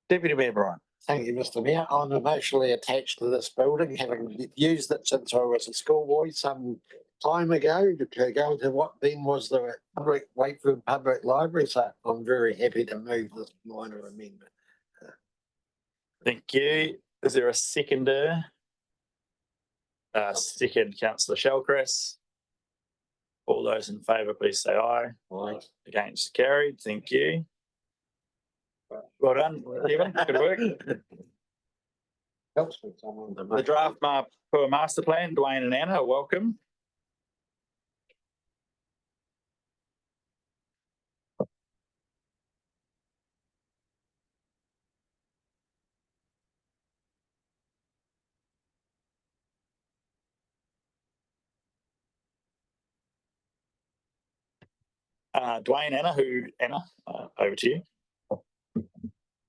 Deputy Mayor Brian. Thank you, Mr. Mayor. I'm emotionally attached to this building, having used it since I was a schoolboy some time ago to go to what then was the Wakefield Public Library. So I'm very happy to move this minor amendment. Thank you. Is there a seconder? Second, Councillor Shellcrest. All those in favour, please say aye. Aye. Against, carried. Thank you. Well done, Kevin. Good work. Helps with someone. The draft Māpua Masterplan, Dwayne and Anna, welcome. Dwayne, Anna, over to you.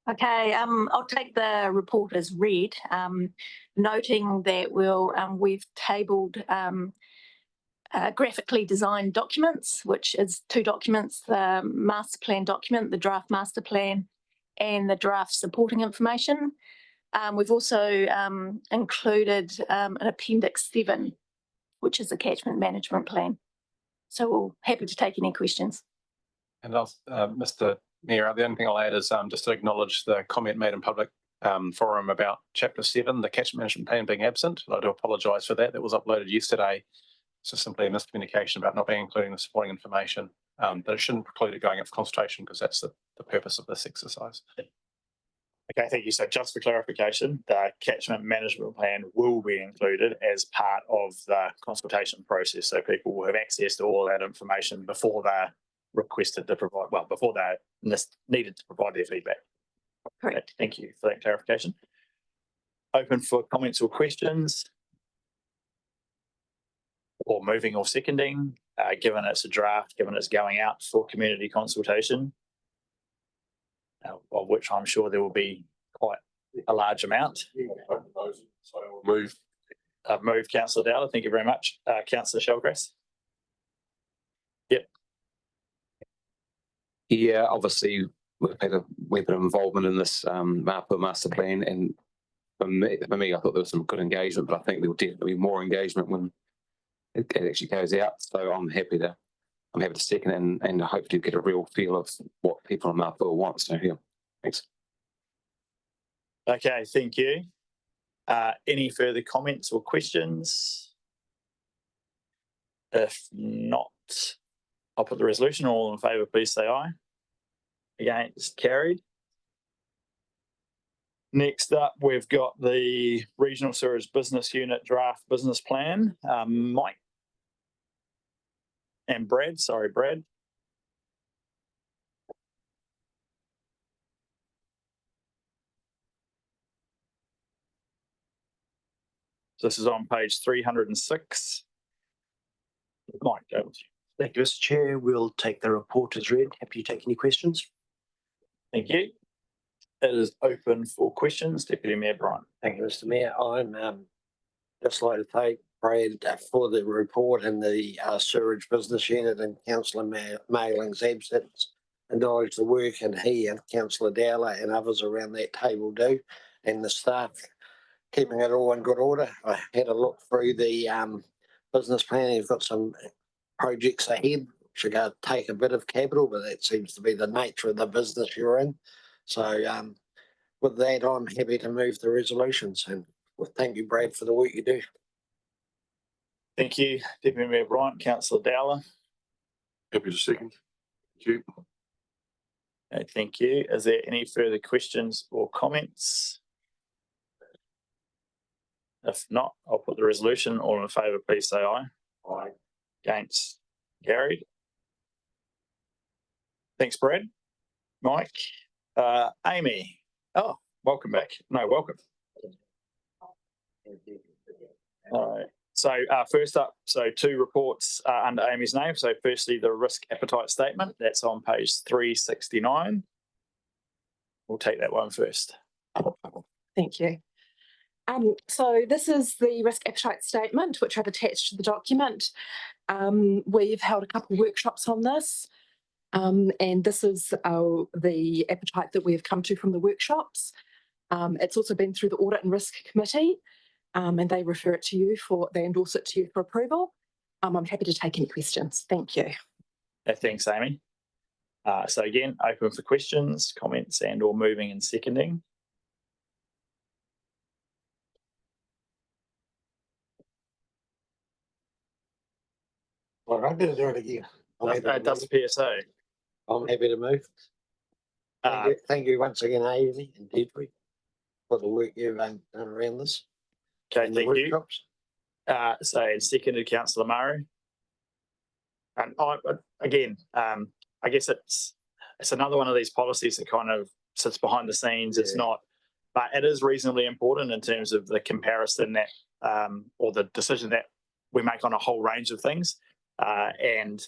Okay, I'll take the report as read, noting that we've tabled graphically designed documents, which is 2 documents, the master plan document, the draft master plan, and the draft supporting information. We've also included an appendix 7, which is a catchment management plan. So we're happy to take any questions. And Mr. Mayor, the only thing I'll add is just to acknowledge the comment made in public forum about Chapter 7, the catchment management plan being absent. I do apologise for that. That was uploaded yesterday. It's just simply a miscommunication about not being including the supporting information. But it shouldn't preclude it going up for consultation because that's the purpose of this exercise. Okay, thank you. So just for clarification, the catchment management plan will be included as part of the consultation process. So people will have access to all that information before they're requested to provide, well, before they're needed to provide their feedback. Correct. Thank you for that clarification. Open for comments or questions, or moving or seconding, given it's a draft, given it's going out for community consultation, of which I'm sure there will be quite a large amount. So I'll move. Move Councillor Dowler. Thank you very much. Councillor Shellgrass. Yep. Yeah, obviously we've had a wee bit of involvement in this Māpua master plan, and for me, I thought there was some good engagement, but I think there will definitely be more engagement when it actually goes out. So I'm happy to second and hopefully get a real feel of what people in Māpua want. So yeah, thanks. Okay, thank you. Any further comments or questions? If not, I'll put the resolution. All in favour, please say aye. Against, carried. Next up, we've got the Regional Sewerage Business Unit Draft Business Plan. Mike and Brad, sorry, Brad. So this is on page 306. Mike, go with you. Thank you, Mr. Chair. We'll take the report as read. Happy to take any questions. Thank you. It is open for questions. Deputy Mayor Brian. Thank you, Mr. Mayor. I'm just like to thank Brad for the report and the Sewerage Business Unit and Councillor Mailing's absence. Acknowledge the work and he and Councillor Dowler and others around that table do, and the staff keeping it all in good order. I had a look through the business plan. You've got some projects ahead which are going to take a bit of capital, but that seems to be the nature of the business you're in. So with that, I'm happy to move the resolutions, and well, thank you, Brad, for the work you do. Thank you, Deputy Mayor Bryant. Councillor Dowler. Happy to second. Thank you. Okay, thank you. Is there any further questions or comments? If not, I'll put the resolution. All in favour, please say aye. Aye. Against, carried. Thanks, Brad. Mike. Amy. Oh, welcome back. No, welcome. All right. So first up, so two reports under Amy's name. So firstly, the risk appetite statement. That's on page 369. We'll take that one first. Thank you. So this is the risk appetite statement, which I've attached to the document. We've held a couple of workshops on this, and this is the appetite that we have come to from the workshops. It's also been through the Audit and Risk Committee, and they refer it to you they endorse it to you for approval. I'm happy to take any questions. Thank you. Thanks, Amy. So again, open for questions, comments, and or moving and seconding. Well, I better do it again. It does appear so. I'm happy to move. Thank you once again, Amy and Drewery, for the work you've done around this. Okay, thank you. So seconded, Councillor Marion. And I guess it's another one of these policies that kind of sits behind the scenes. Yeah. It's not, but it is reasonably important in terms of the comparison that or the decision that we make on a whole range of things. And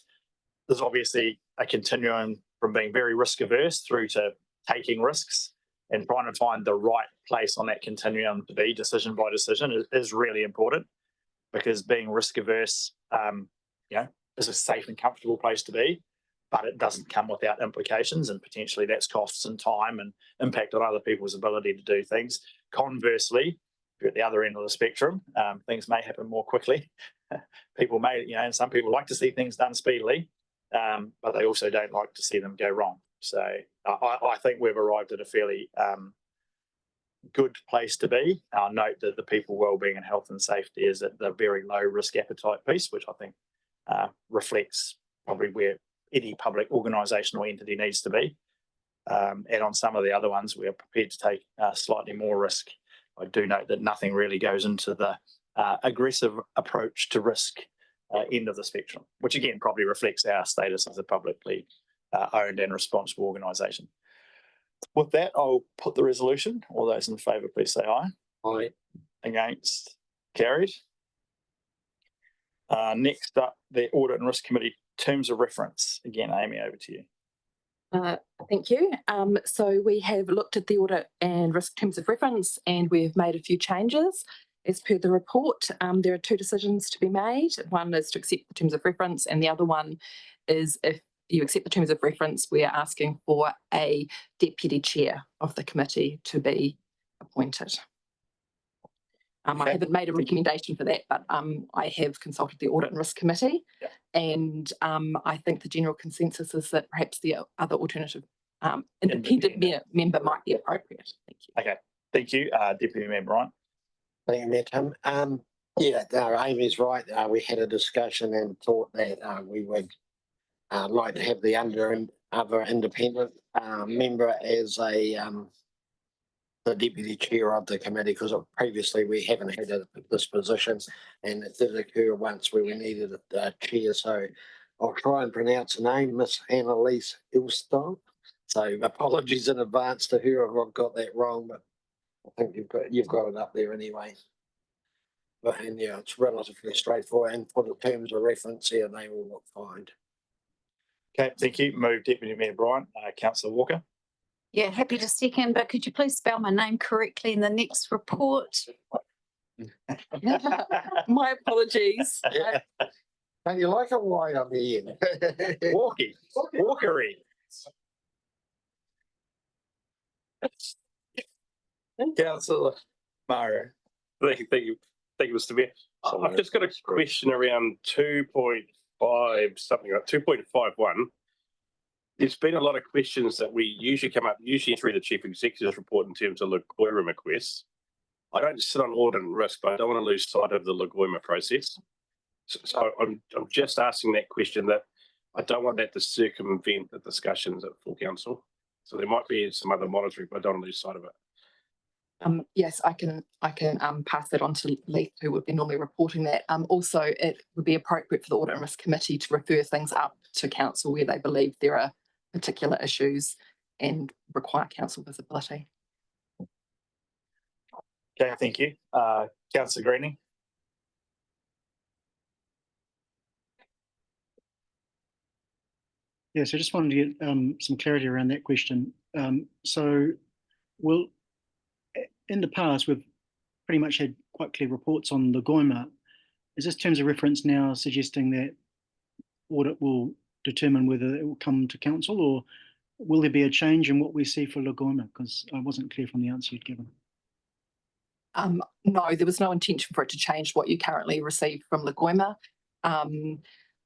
there's obviously a continuum from being very risk averse through to taking risks, and trying to find the right place on that continuum to be decision by decision is really important, because being risk averse, is a safe and comfortable place to be, but it doesn't come without implications, and potentially that's costs and time and impact on other people's ability to do things. Conversely, if you're at the other end of the spectrum, things may happen more quickly. People may, and some people like to see things done speedily, but they also don't like to see them go wrong. So I think we've arrived at a fairly good place to be. I'll note that the people wellbeing and health and safety is at the very low risk appetite piece, which I think reflects probably where any public organisation or entity needs to be. And on some of the other ones, we are prepared to take slightly more risk. I do note that nothing really goes into the aggressive approach to risk end of the spectrum, which again probably reflects our status as a publicly owned and responsible organisation. With that, I'll put the resolution. All those in favour, please say aye. Aye. Against? Carried. Next up, the Audit and Risk Committee terms of reference. Again, Amy, over to you. Thank you. So we have looked at the audit and risk terms of reference, and we've made a few changes. As per the report, there are two decisions to be made. One is to accept the terms of reference, and the other one is if you accept the terms of reference, we are asking for a deputy chair of the committee to be appointed. I haven't made a recommendation for that, but I have consulted the Audit and Risk Committee, and I think the general consensus is that perhaps the other alternative independent member might be appropriate. Thank you. Okay, thank you, Deputy Member Ryan. Thank you, Tim. Yeah, Amy's right. We had a discussion and thought that we would like to have the other independent member as the deputy chair of the committee, because previously we haven't had this position, and it did occur once where we needed a chair. So I'll try and pronounce the name, Miss Annalise Ilston. So apologies in advance to her if I've got that wrong, but I think you've got it up there anyway. But and yeah, it's relatively straightforward, and for the terms of reference here, they all look fine. Okay, thank you. Move Deputy Mayor Bryant. Councillor Walker. Yeah, happy to second, but could you please spell my name correctly in the next report? My apologies. Don't you like it wide up here? Walkery. Councillor Marion. Thank you, Mr. Mayor. I've just got a question around 2.5 something like 2.51. There's been a lot of questions that we usually come up through the Chief Executive's report in terms of Lagoima requests. I don't sit on audit and risk, but I don't want to lose sight of the Lagoima process. So I'm just asking that question, that I don't want that to circumvent the discussions at full council. So there might be some other monitoring, but I don't want to lose sight of it. Yes, I can pass that on to Lease, who would be normally reporting that. Also, it would be appropriate for the Audit and Risk Committee to refer things up to council where they believe there are particular issues and require council visibility. Okay, thank you. Councillor Greening. Yes, I just wanted to get some clarity around that question. So in the past, we've pretty much had quite clear reports on Lagoima. Is this terms of reference now suggesting that audit will determine whether it will come to council, or will there be a change in what we see for Lagoima? Because I wasn't clear from the answer you'd given. No, there was no intention for it to change what you currently receive from Lagoima.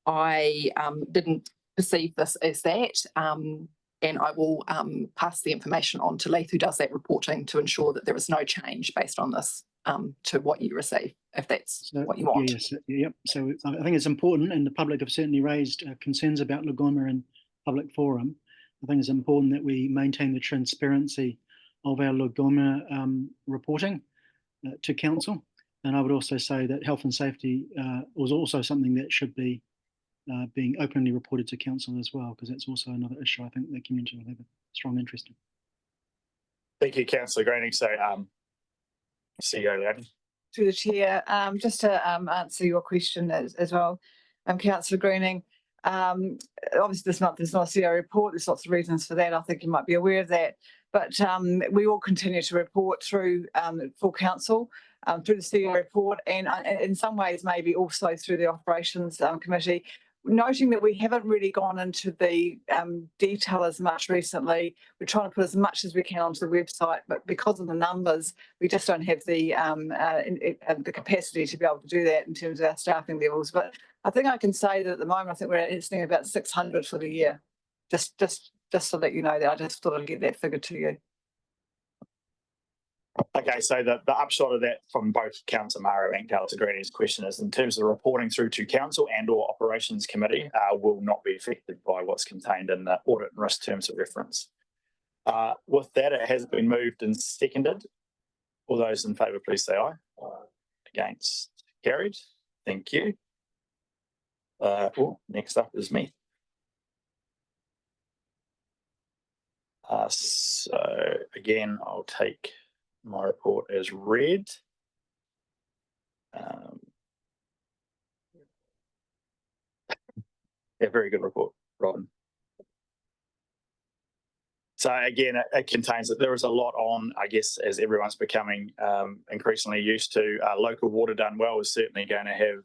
I didn't perceive this as that, and I will pass the information on to Leith, who does that reporting, to ensure that there is no change based on this to what you receive, if that's what you want. Yes, yep. So I think it's important, and the public have certainly raised concerns about Lagoima in public forum. I think it's important that we maintain the transparency of our Lagoima reporting to council. And I would also say that health and safety was also something that should be being openly reported to council as well, because that's also another issue I think the community will have a strong interest in. Thank you, Councillor Greening. So, CEO Leone. To the chair, just to answer your question as well, Councillor Greening. Obviously, there's not a CEO report. There's lots of reasons for that. I think you might be aware of that. But we will continue to report through full council, through the CEO report, and in some ways maybe also through the operations committee. Noting that we haven't really gone into the detail as much recently. We're trying to put as much as we can onto the website, but because of the numbers, we just don't have the capacity to be able to do that in terms of our staffing levels. But I think I can say that at the moment, I think we're estimate about 600 for the year. Just to let you know that. I just thought I'd get that figure to you. Okay, so the upshot of that from both Councillor Mario and Councillor Greening's question is in terms of reporting through to Council and or Operations Committee will not be affected by what's contained in the audit and risk terms of reference. With that, it has been moved and seconded. All those in favour, please say aye. Against, carried. Thank you. Next up is me. So again, I'll take my report as read. Yeah, very good report, Robin. So again, it contains that there is a lot on, I guess, as everyone's becoming increasingly used to. Local water done well is certainly going to have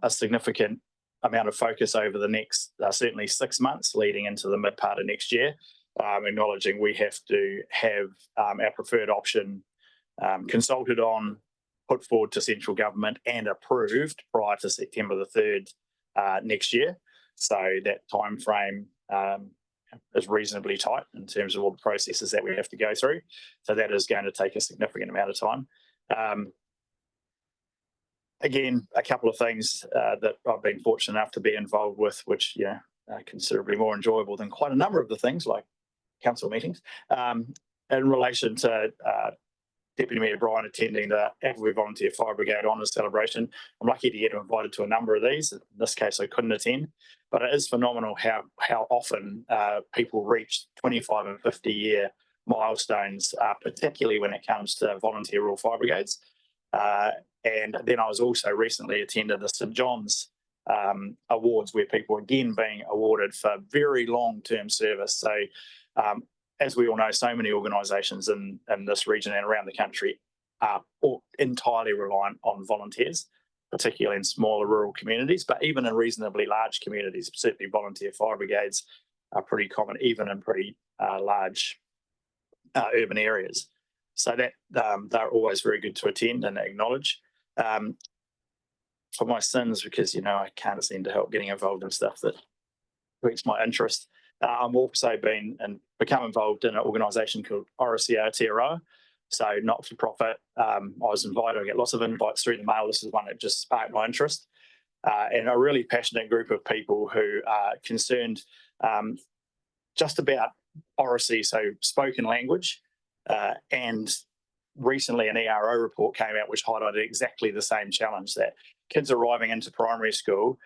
a significant amount of focus over the next certainly 6 months leading into the mid part of next year, acknowledging we have to have our preferred option consulted on, put forward to central government and approved prior to September the 3rd next year. So that time frame is reasonably tight in terms of all the processes that we have to go through. So that is going to take a significant amount of time. Again, a couple of things that I've been fortunate enough to be involved with, which are considerably more enjoyable than quite a number of the things like council meetings. In relation to Deputy Mayor Brian attending the Appleby Volunteer Fire Brigade Honours Celebration, I'm lucky to get invited to a number of these. In this case, I couldn't attend, but it is phenomenal how often people reach 25 and 50-year milestones, particularly when it comes to volunteer rural fire brigades. And then I was also recently attended the St John's Awards, where people are again being awarded for very long-term service. So as we all know, so many organisations in this region and around the country are entirely reliant on volunteers, particularly in smaller rural communities, but even in reasonably large communities, certainly volunteer fire brigades are pretty common, even in pretty large urban areas. So that they're always very good to attend and acknowledge. For my sins, because I can't seem to help getting involved in stuff that piques my interest. I'm also become involved in an organisation called Orosia Aotearoa, so not for profit. I was invited. I get lots of invites through the mail. This is one that just sparked my interest, and a really passionate group of people who are concerned just about Orosi, so spoken language, and recently an ERO report came out which highlighted exactly the same challenge, that kids arriving into primary school,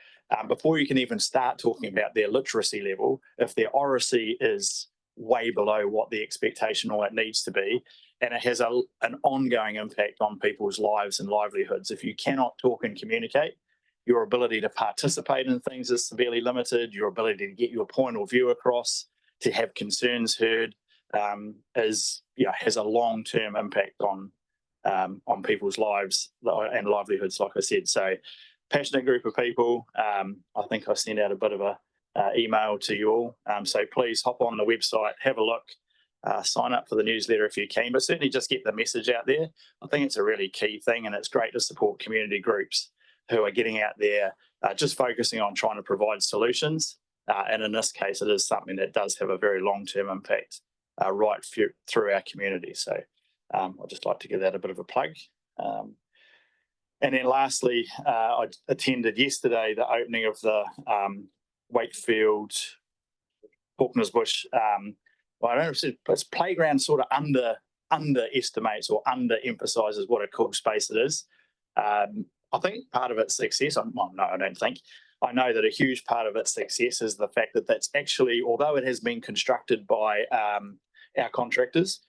before you can even start talking about their literacy level, if their oracy is way below what the expectation or it needs to be, and it has an ongoing impact on people's lives and livelihoods. If you cannot talk and communicate, your ability to participate in things is severely limited. Your ability to get your point of view across, to have concerns heard, has a long-term impact on people's lives and livelihoods, like I said. So passionate group of people. I think I sent out a bit of a email to you all. So please hop on the website, have a look, sign up for the newsletter if you can, but certainly just get the message out there. I think it's a really key thing, and it's great to support community groups who are getting out there, just focusing on trying to provide solutions. And in this case, it is something that does have a very long-term impact right through our community. So I'd just like to give that a bit of a plug. And then lastly, I attended yesterday the opening of the Wakefield Faulkner's Bush. Well, I don't know if it's playground, sort of underestimates or underemphasises what a cool space it is. I think part of its success, well, no, I don't think. I know that a huge part of its success is the fact that that's actually, although it has been constructed by our contractors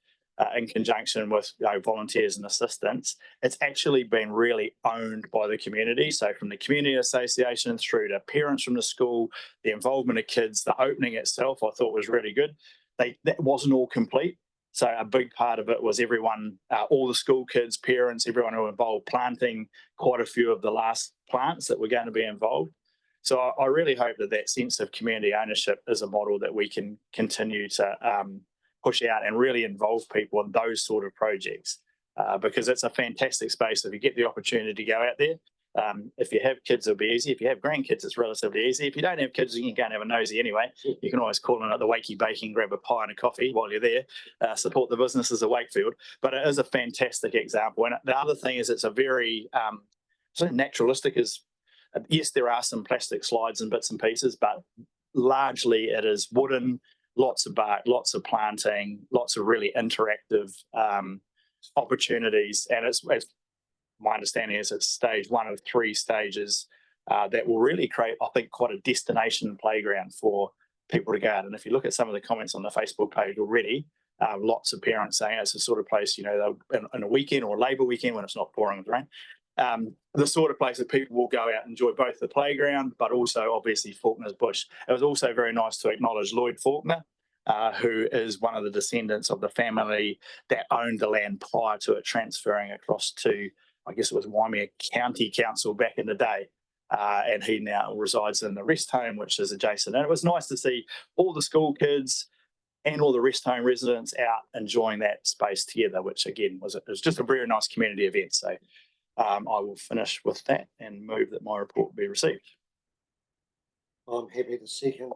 in conjunction with volunteers and assistants, it's actually been really owned by the community. So from the community association through to parents from the school, the involvement of kids, the opening itself I thought was really good. That wasn't all complete. So a big part of it was everyone, all the school kids, parents, everyone who were involved, planting quite a few of the last plants that were going to be involved. So I really hope that sense of community ownership is a model that we can continue to push out and really involve people in those sort of projects, because it's a fantastic space. If you get the opportunity to go out there, If you have kids, it'll be easy. If you have grandkids, it's relatively easy. If you don't have kids, you can go and have a nosy anyway. You can always call in at the Wakey Baking, grab a pie and a coffee while you're there, support the businesses of Wakefield. But it is a fantastic example. And the other thing is it's a very naturalistic is, yes, there are some plastic slides and bits and pieces, but largely it is wooden, lots of bark, lots of planting, lots of really interactive opportunities. And it's my understanding is it's stage 1 of 3 stages that will really create, I think, quite a destination playground for people to go out. And if you look at some of the comments on the Facebook page already, lots of parents saying it's the sort of place, you know, in a weekend or a Labour weekend when it's not pouring with rain, the sort of place that people will go out and enjoy both the playground, but also obviously Faulkner's Bush. It was also very nice to acknowledge Lloyd Faulkner, who is one of the descendants of the family that owned the land prior to it transferring across to, I guess it was Waimea County Council back in the day. And he now resides in the rest home, which is adjacent. And it was nice to see all the school kids and all the rest home residents out enjoying that space together, which again was just a very nice community event. So I will finish with that and move that my report be received. I'm happy to second,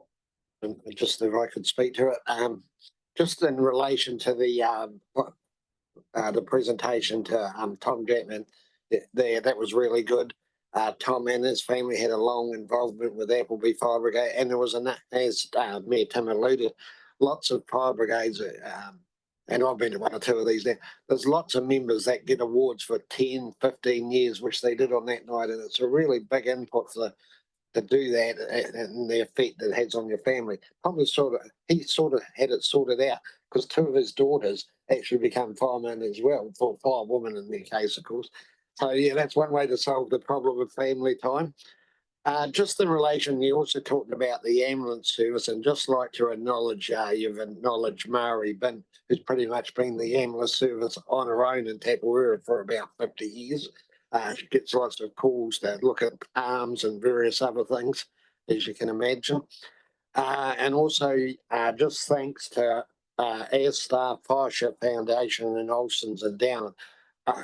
and just if I could speak to it, just in relation to the presentation to Tom Jackman, that was really good. Tom and his family had a long involvement with Appleby Fire Brigade, and there was, as Mayor Tim alluded, lots of fire brigades, and I've been to 1 or 2 of these now. There's lots of members that get awards for 10, 15 years, which they did on that night, and it's a really big input to do that and the effect it has on your family. Tom was sort of had it sorted out because 2 of his daughters actually become firemen as well, for firewomen in their case, of course. So yeah, that's one way to solve the problem of family time. Just in relation, you also talked about the ambulance service, and just like to acknowledge, you've acknowledged Mari Bin, who's pretty much been the ambulance service on her own in Tapawera for about 50 years. She gets lots of calls to look at arms and various other things, as you can imagine. And also, just thanks to our staff, Fireship Foundation and Olsen's and Down.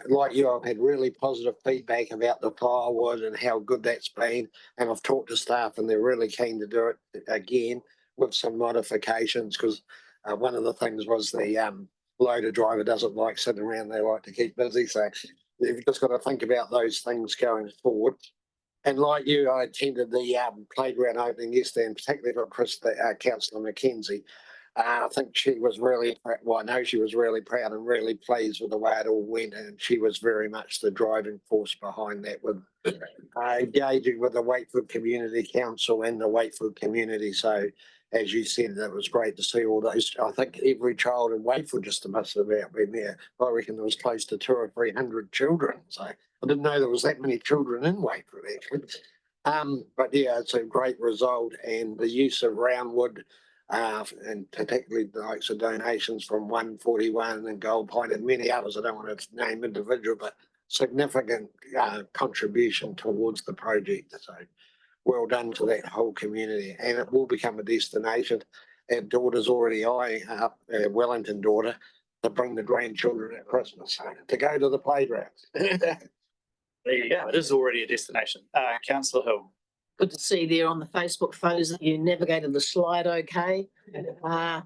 Like you, I've had really positive feedback about the firewood and how good that's been. And I've talked to staff and they're really keen to do it again with some modifications, because one of the things was the loader driver doesn't like sitting around, they like to keep busy. So you've just got to think about those things going forward. And like you, I attended the playground opening yesterday, and particularly for Councillor McKenzie. I think she was really, well, I know she was really proud and really pleased with the way it all went, and she was very much the driving force behind that, with engaging with the Wakefield Community Council and the Wakefield community. So, as you said, it was great to see all those. I think every child in Wakefield just must have about been there. I reckon there was close to 200 or 300 children. So I didn't know there was that many children in Wakefield actually. But yeah, it's a great result, and the use of roundwood. And particularly the likes of donations from 141 and Gold Pine and many others. I don't want to name individual, but significant contribution towards the project. So well done to that whole community, and it will become a destination. Our daughter's already eyeing up, Wellington daughter, to bring the grandchildren at Christmas to go to the playground. There you go. It is already a destination. Councillor Hill. Good to see there on the Facebook photos that you navigated the slide okay. Yeah,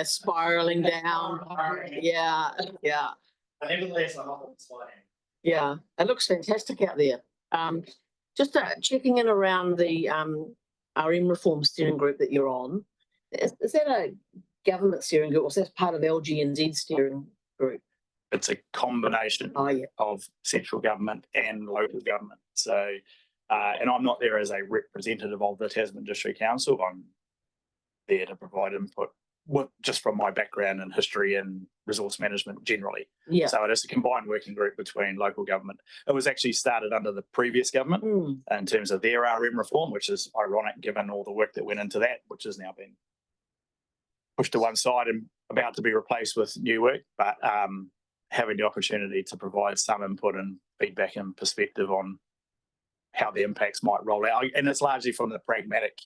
spiraling down. Yeah. Yeah, it looks fantastic out there. Just checking in around the RM reform steering group that you're on. Is that a government steering group, or is that part of LGNZ steering group? It's a combination of central government and local government. So, and I'm not there as a representative of the Tasman District Council. I'm there to provide input just from my background in history and resource management generally. Yeah. So it is a combined working group between local government. It was actually started under the previous government in terms of their RM reform, which is ironic given all the work that went into that, which has now been pushed to one side and about to be replaced with new work. But having the opportunity to provide some input and feedback and perspective on how the impacts might roll out. And it's largely from the pragmatic,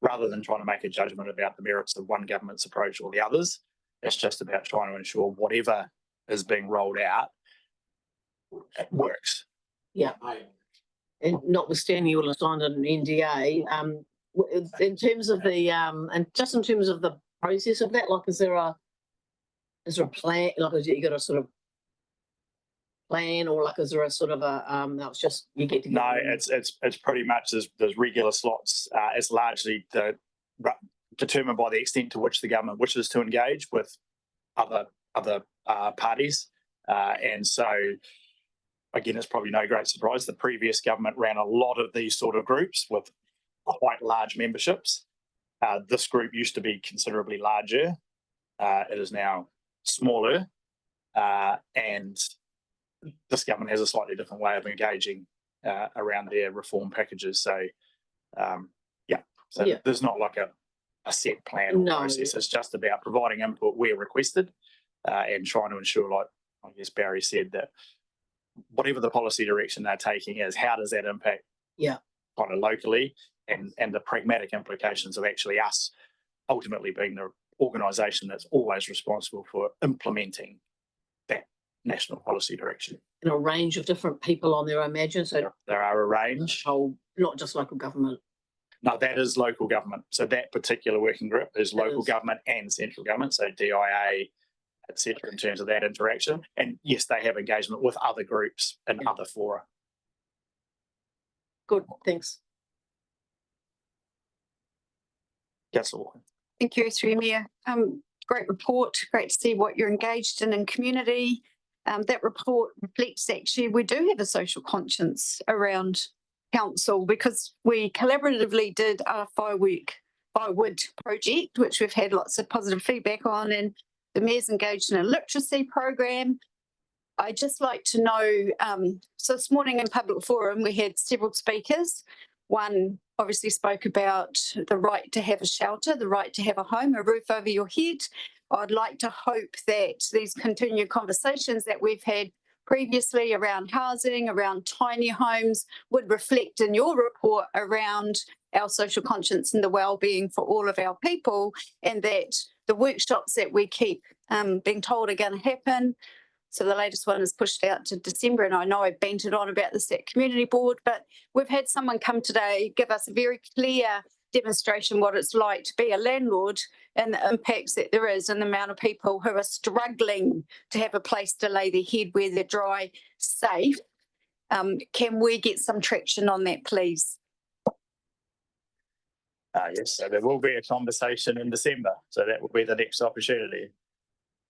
rather than trying to make a judgment about the merits of one government's approach or the others. It's just about trying to ensure whatever is being rolled out, it works. Yeah. And notwithstanding you will have signed an NDA, in terms of the, and just in terms of the process of that, like, is there a plan, like, is you got a sort of plan, or like, is there a sort of a, no, it's just, you get together? No, it's pretty much there's regular slots. It's largely determined by the extent to which the government wishes to engage with other parties. And so, again, it's probably no great surprise. The previous government ran a lot of these sort of groups with quite large memberships. This group used to be considerably larger. It is now smaller. And this government has a slightly different way of engaging around their reform packages. So, there's not like a set plan or process. It's just about providing input where requested and trying to ensure, like I guess Barry said, that whatever the policy direction they're taking is, how does that impact kind of locally, and the pragmatic implications of actually us ultimately being the organisation that's always responsible for implementing that national policy direction. And a range of different people on there, I imagine. So there are a range. Whole, not just local government. No, that is local government. So that particular working group is local government and central government. So DIA, etc. in terms of that interaction. And yes, they have engagement with other groups and other fora. Good, thanks. Councillor. Thank you, through Mayor. Great report. Great to see what you're engaged in community. That report reflects actually we do have a social conscience around council, because we collaboratively did our firewood project, which we've had lots of positive feedback on, and the Mayor's engaged in a literacy program. I'd just like to know, so this morning in public forum we had several speakers. One obviously spoke about the right to have a shelter, the right to have a home, a roof over your head. I'd like to hope that these continued conversations that we've had previously around housing, around tiny homes, would reflect in your report around our social conscience and the well-being for all of our people, and that the workshops that we keep being told are going to happen. So the latest one is pushed out to December, and I know I bantered on about this at community board, but we've had someone come today give us a very clear demonstration what it's like to be a landlord and the impacts that there is, and the amount of people who are struggling to have a place to lay their head where they're dry, safe. Can we get some traction on that, please? Yes, so there will be a conversation in December. So that will be the next opportunity.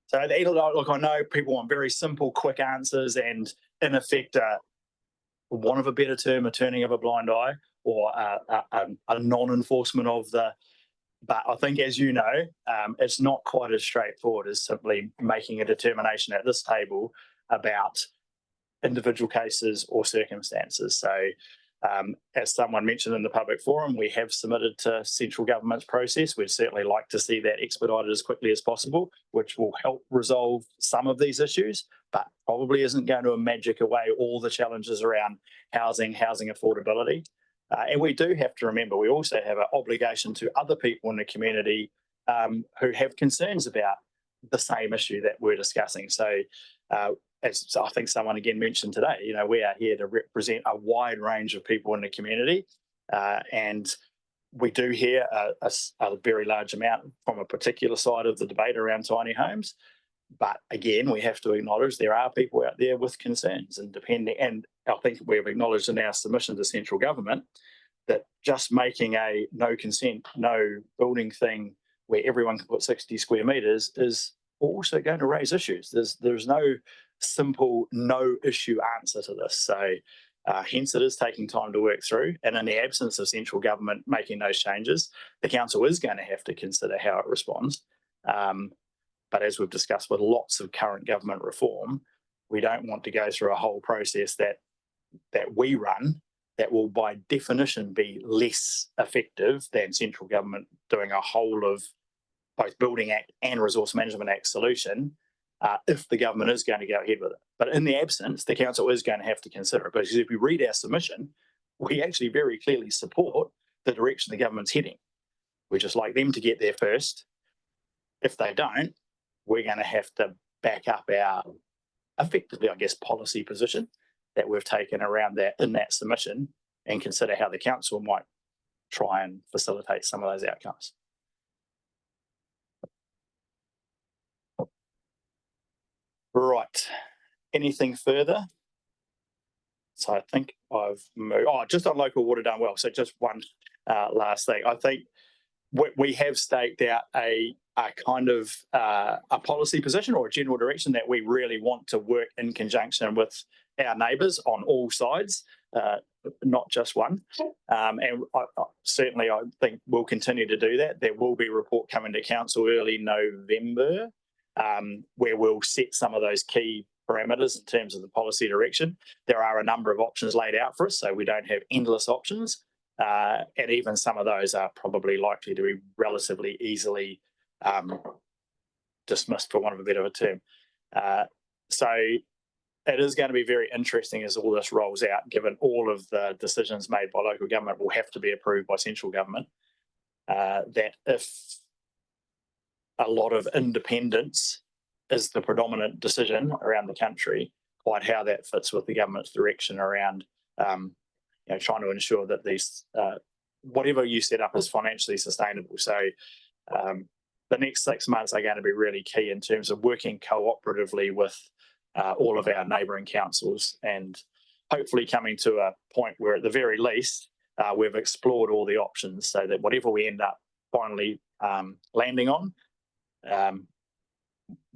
So look, I know people want very simple, quick answers, and in effect, for want of a better term, a turning of a blind eye, or a non-enforcement of the. But I think, as you know, it's not quite as straightforward as simply making a determination at this table about individual cases or circumstances. So, as someone mentioned in the public forum, we have submitted to central government's process. We'd certainly like to see that expedited as quickly as possible, which will help resolve some of these issues, but probably isn't going to magic away all the challenges around housing affordability. And we do have to remember, we also have an obligation to other people in the community who have concerns about the same issue that we're discussing. So, as I think someone again mentioned today, you know, we are here to represent a wide range of people in the community, and we do hear a very large amount from a particular side of the debate around tiny homes. But again, we have to acknowledge there are people out there with concerns, and and I think we've acknowledged in our submission to central government that just making a no consent, no building thing where everyone can put 60 square metres is also going to raise issues. There's no simple no issue answer to this. So hence it is taking time to work through, and in the absence of central government making those changes, the council is going to have to consider how it responds. But as we've discussed with lots of current government reform, we don't want to go through a whole process that we run that will by definition be less effective than central government doing a whole of both Building Act and Resource Management Act solution, if the government is going to go ahead with it. But in the absence, the council is going to have to consider it. Because if you read our submission, we actually very clearly support the direction the government's heading. We just like them to get there first. If they don't, we're going to have to back up our effectively, I guess, policy position that we've taken around that in that submission and consider how the council might try and facilitate some of those outcomes. Right. Anything further? So I think I've moved. Oh, just on local water done well. So just one last thing. I think we have staked out a kind of a policy position or a general direction that we really want to work in conjunction with our neighbours on all sides, not just one. And certainly I think we'll continue to do that. There will be a report coming to council early November where we'll set some of those key parameters in terms of the policy direction. There are a number of options laid out for us, so we don't have endless options. And even some of those are probably likely to be relatively easily dismissed, for want of a better term. So it is going to be very interesting as all this rolls out, given all of the decisions made by local government will have to be approved by central government, that if a lot of independence is the predominant decision around the country, quite how that fits with the government's direction around trying to ensure that these whatever you set up is financially sustainable. So the next 6 months are going to be really key in terms of working cooperatively with all of our neighbouring councils and hopefully coming to a point where at the very least we've explored all the options so that whatever we end up finally landing on,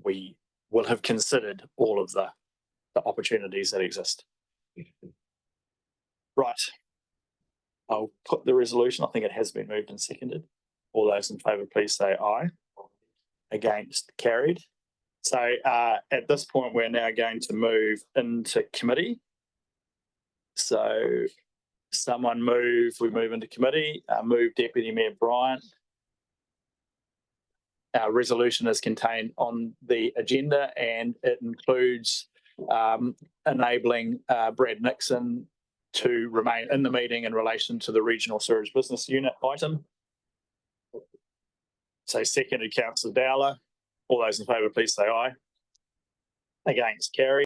we will have considered all of the opportunities that exist. Right. I'll put the resolution. I think it has been moved and seconded. All those in favour, please say aye. Against, carried. So at this point, we're now going to move into committee. So someone move, we move into committee. Move Deputy Mayor Bryant. Our resolution is contained on the agenda and it includes enabling Brad Nixon to remain in the meeting in relation to the regional sewerage business unit item. So seconded, Councillor Dowler. All those in favour, please say aye. Against, carried.